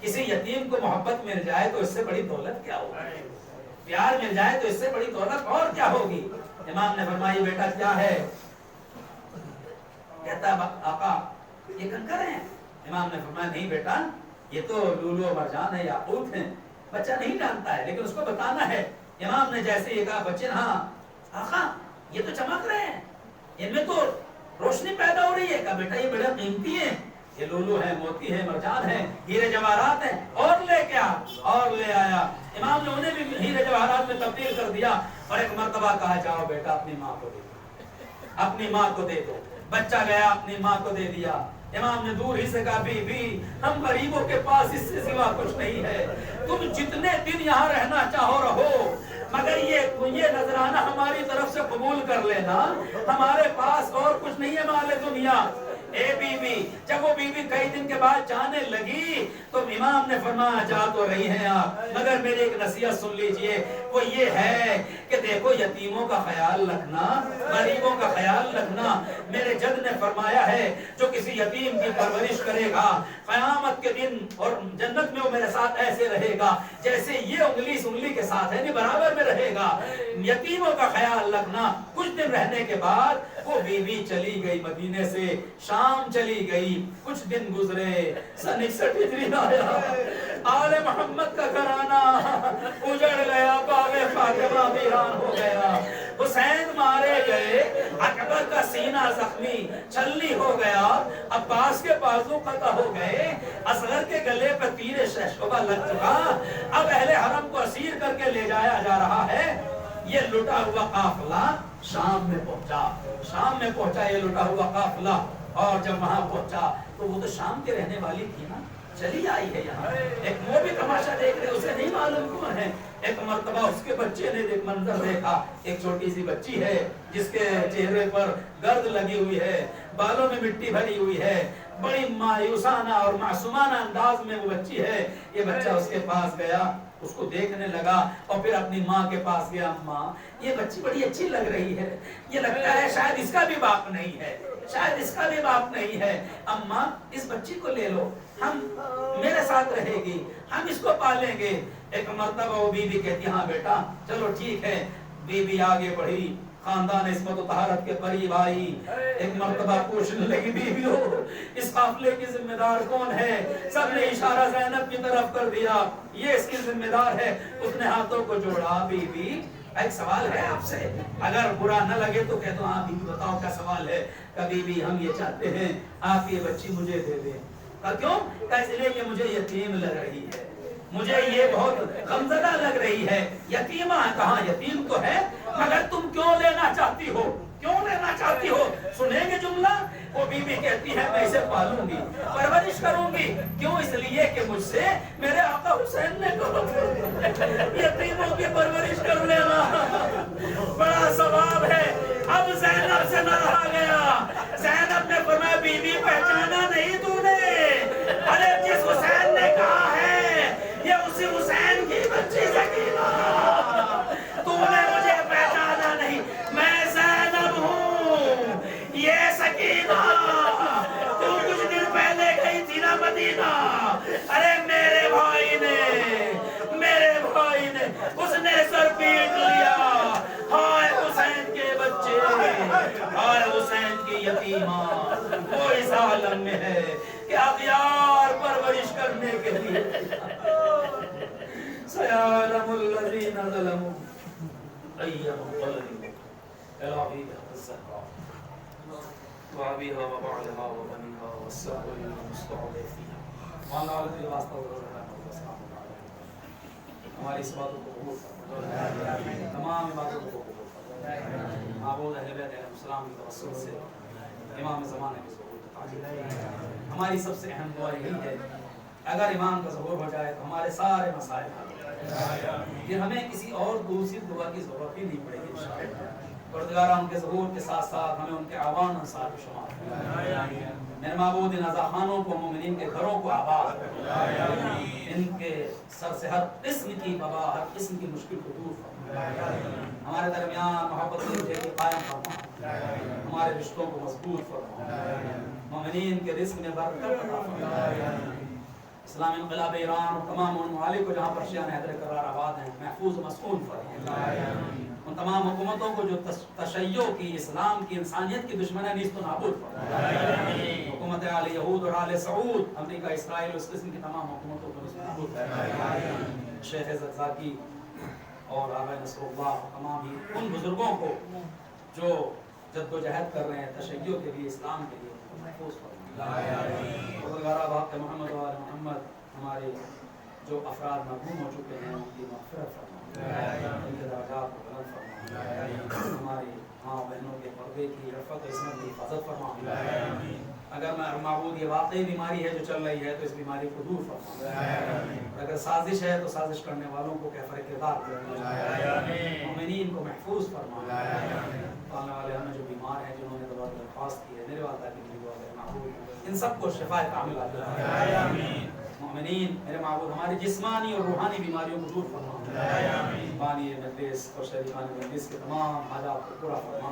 کسی یتیم کو محبت مل جائے تو اس سے بڑی دولت کیا ہوگی، پیار مل جائے تو اس سے بڑی دولت اور کیا ہوگی۔ امام نے فرمایا بیٹا کیا ہے؟ کہتا ہے آقا یہ کنکر ہیں۔ امام نے فرمایا نہیں بیٹا، یہ تو لولو مرجان ہے، یاقوت ہیں۔ بچہ نہیں جانتا ہے لیکن اس کو بتانا ہے۔ امام نے جیسے یہ کہا بچے ہاں آقا یہ تو چمک رہے ہیں، ان میں تو روشنی پیدا ہو رہی ہے۔ کہا بیٹا یہ بڑے قیمتی ہیں، یہ لولو ہے، موتی ہے، مرجان ہے، ہیرے جواہرات ہیں، اور لے کے آ، اور لے آیا۔ امام نے انہیں بھی ہیرے جواہرات میں تبدیل کر دیا اور ایک مرتبہ کہا جاؤ بیٹا اپنی ماں کو دے دو، اپنی ماں کو دے دو۔ بچہ گیا اپنی ماں کو دے دیا۔ امام نے دور ہی سے کہا بی بی ہم غریبوں کے پاس اس سے سوا کچھ نہیں ہے، تم جتنے دن یہاں رہنا چاہو رہو، مگر یہ نذرانہ ہماری طرف سے قبول کر لینا، ہمارے پاس اور کچھ نہیں ہے مال دنیا۔ اے بی بی، جب وہ بی بی کئی دن کے بعد جانے لگی تو امام نے فرمایا جا تو رہی ہیں آپ، مگر میری ایک نصیحت سن لیجئے، وہ یہ ہے کہ دیکھو یتیموں کا خیال رکھنا، غریبوں کا خیال رکھنا۔ میرے جد نے فرمایا ہے جو کسی یتیم کی پرورش کرے گا قیامت کے دن اور جنت میں وہ میرے ساتھ ایسے رہے گا جیسے یہ انگلی اس انگلی کے ساتھ ہے، نہیں برابر میں رہے گا۔ یتیموں کا خیال رکھنا۔ کچھ دن رہنے کے بعد وہ بیوی چلی گئی، مدینے سے شام چلی گئی۔ کچھ دن گزرے، سن 61 ہجری آیا، آل محمد کا گھرانہ اجڑ گیا، باغ فاطمہ ویران ہو گیا، حسین مارے گئے، اکبر کا سینہ زخمی چھلنی ہو گیا، عباس کے بازو قطع ہو گئے، اصغر کے گلے پر تیر شعبہ لگ چکا۔ اب اہل حرم کو اسیر کر کے لے جایا جا رہا ہے۔ یہ لٹا ہوا قافلہ شام میں پہنچا، شام میں پہنچا یہ لٹا ہوا قافلہ، اور جب وہاں پہنچا تو وہ تو شام کے رہنے والی تھی نا، چلی آئی ہے یہاں۔ ایک وہ بھی تماشا دیکھ رہے، اسے نہیں معلوم کون ہے۔ ایک مرتبہ اس کے بچے نے ایک منظر دیکھا، ایک چھوٹی سی بچی ہے جس کے چہرے پر گرد لگی ہوئی ہے، بالوں میں مٹی بھری ہوئی ہے، بڑی مایوسانہ اور معصومانہ انداز میں وہ بچی ہے۔ یہ بچہ اس کے پاس گیا، اس کو دیکھنے لگا اور پھر اپنی ماں کے پاس گیا، ماں یہ بچی بڑی اچھی لگ رہی ہے، یہ لگتا ہے شاید اس کا بھی باپ نہیں ہے، شاید اس کا بھی باپ نہیں ہے، اماں اس بچی کو لے لو، ہم میرے ساتھ رہے گی، ہم اس کو پالیں گے۔ ایک مرتبہ وہ بی بی کہتی ہاں بیٹا چلو ٹھیک ہے۔ بی بی آگے بڑھی، خاندان عصمت و طہارت کے قریب آئی، ایک مرتبہ پوچھنے لگی بیوی ہو اس قافلے کی ذمہ دار کون ہے؟ سب نے اشارہ زینب کی طرف کر دیا، یہ اس کی ذمہ دار ہے۔ اس نے ہاتھوں کو جوڑا، بیوی ایک سوال ہے آپ سے، اگر برا نہ لگے تو کہہ دو ہاں بیوی بتاؤ کیا سوال ہے؟ کبھی بھی ہم یہ چاہتے ہیں آپ یہ بچی مجھے دے دیں۔ کیوں؟ اس لیے کہ مجھے یتیم لگ رہی ہے، مجھے یہ بہت غمزدہ لگ رہی ہے، یتیمہ ہے۔ کہاں یتیم تو ہے، مگر تم کیوں لینا چاہتی ہو، کیوں لینا چاہتی ہو؟ سنیں گے جملہ؟ وہ بیوی کہتی ہے میں اسے پالوں گی، پرورش کروں گی۔ کیوں؟ اس لیے کہ مجھ سے میرے آقا حسین نے کہا یتیموں کی پرورش کر لینا بڑا ثواب ہے۔ اب زینب سے نہ رہا گیا، زینب نے فرمایا بیوی پہچانا نہیں تو نے؟ ارے جس حسین نے کہا ہے یہ اسی حسین کی بچی سکینہ، تو نے مجھے پہچانا نہیں، میں زینب ہوں، یہ سکینہ تو کچھ دن پہلے گئی تھی نا مدینہ۔ ارے میرے بھائی نے اس نے سر پیٹ لیا، ہائے حسین کے بچے، ہائے حسین کی یتیمہ، وہ اس عالم میں ہے کہ اغیار پرورش کرنے کے لیے سیعلم الذین ظلموا ای منقلب الہی الزہرا وابیہا وبعلہا وبنیہا والسبل المستعلیفین وانا علیہ واسطہ ہماری اس باتوں کو قبول فرما، تمام باتوں کو قبول فرما۔ معبود اہل بیت علیہ السلام کی توسط سے امام زمانے کے ظہور کا تعجیل۔ ہماری سب سے اہم دعا یہی ہے اگر امام کا ظہور ہو جائے تو ہمارے سارے مسائل حل، پھر ہمیں کسی اور دوسری دعا کی ضرورت ہی نہیں پڑے گی انشاءاللہ۔ پروردگار ان کے ظہور کے ساتھ ساتھ ہمیں ان کے آوان انصار کو شمار، میرے معبود ان عزا خانوں کو، مومنین کے گھروں کو آباد، ان کے سر سے ہر قسم کی وبا، ہر قسم کی مشکل کو دور فرما، ہمارے درمیان محبت کی قائم فرما۔ ہمارے رشتوں کو مضبوط فرما، مومنین کے رزق میں برکت عطا فرما، اسلامی انقلاب ایران اور تمام ان ممالک کو جہاں پر شیعہ حیدر کرار آباد ہیں محفوظ و مسکون فرما، ان تمام حکومتوں کو جو تشیع کی، اسلام کی، انسانیت کی دشمن ہے نیست و نابود فرما، حکومت آل یہود اور آل سعود، امریکہ، اسرائیل اور اس قسم کی تمام حکومتوں کو نیست و نابود فرما، شیخ زکزاکی اور آقا نصر اللہ، تمام ہی ان بزرگوں کو جو جد و جہد کر رہے ہیں تشیع کے لیے، اسلام کے لیے، محفوظ فرما، بزرگارہ باق محمد و آل محمد، ہمارے جو افراد محروم ہو چکے ہیں ان کی مغفرت فرما، ان کے درجات کو بلند فرما، ہماری ماں بہنوں کے پردے کی رفعت و عصمت کی حفاظت فرما، اگر معبود یہ واقعی بیماری ہے جو چل رہی ہے تو اس بیماری کو دور فرما، اور اگر سازش ہے تو سازش کرنے والوں کو کیفر کردار کرنا، مومنین کو محفوظ فرما، آنے والے ہمیں جو بیمار ہیں جنہوں نے دعا درخواست کی ہے میرے والدہ کی بھی دعا ہے معبود ان سب کو شفا کامل عطا فرما، مومنین میرے معبود ہماری جسمانی اور روحانی بیماریوں کو دور فرما، بانی مجلس اور شریفان مجلس کے تمام حاجات کو پورا فرما،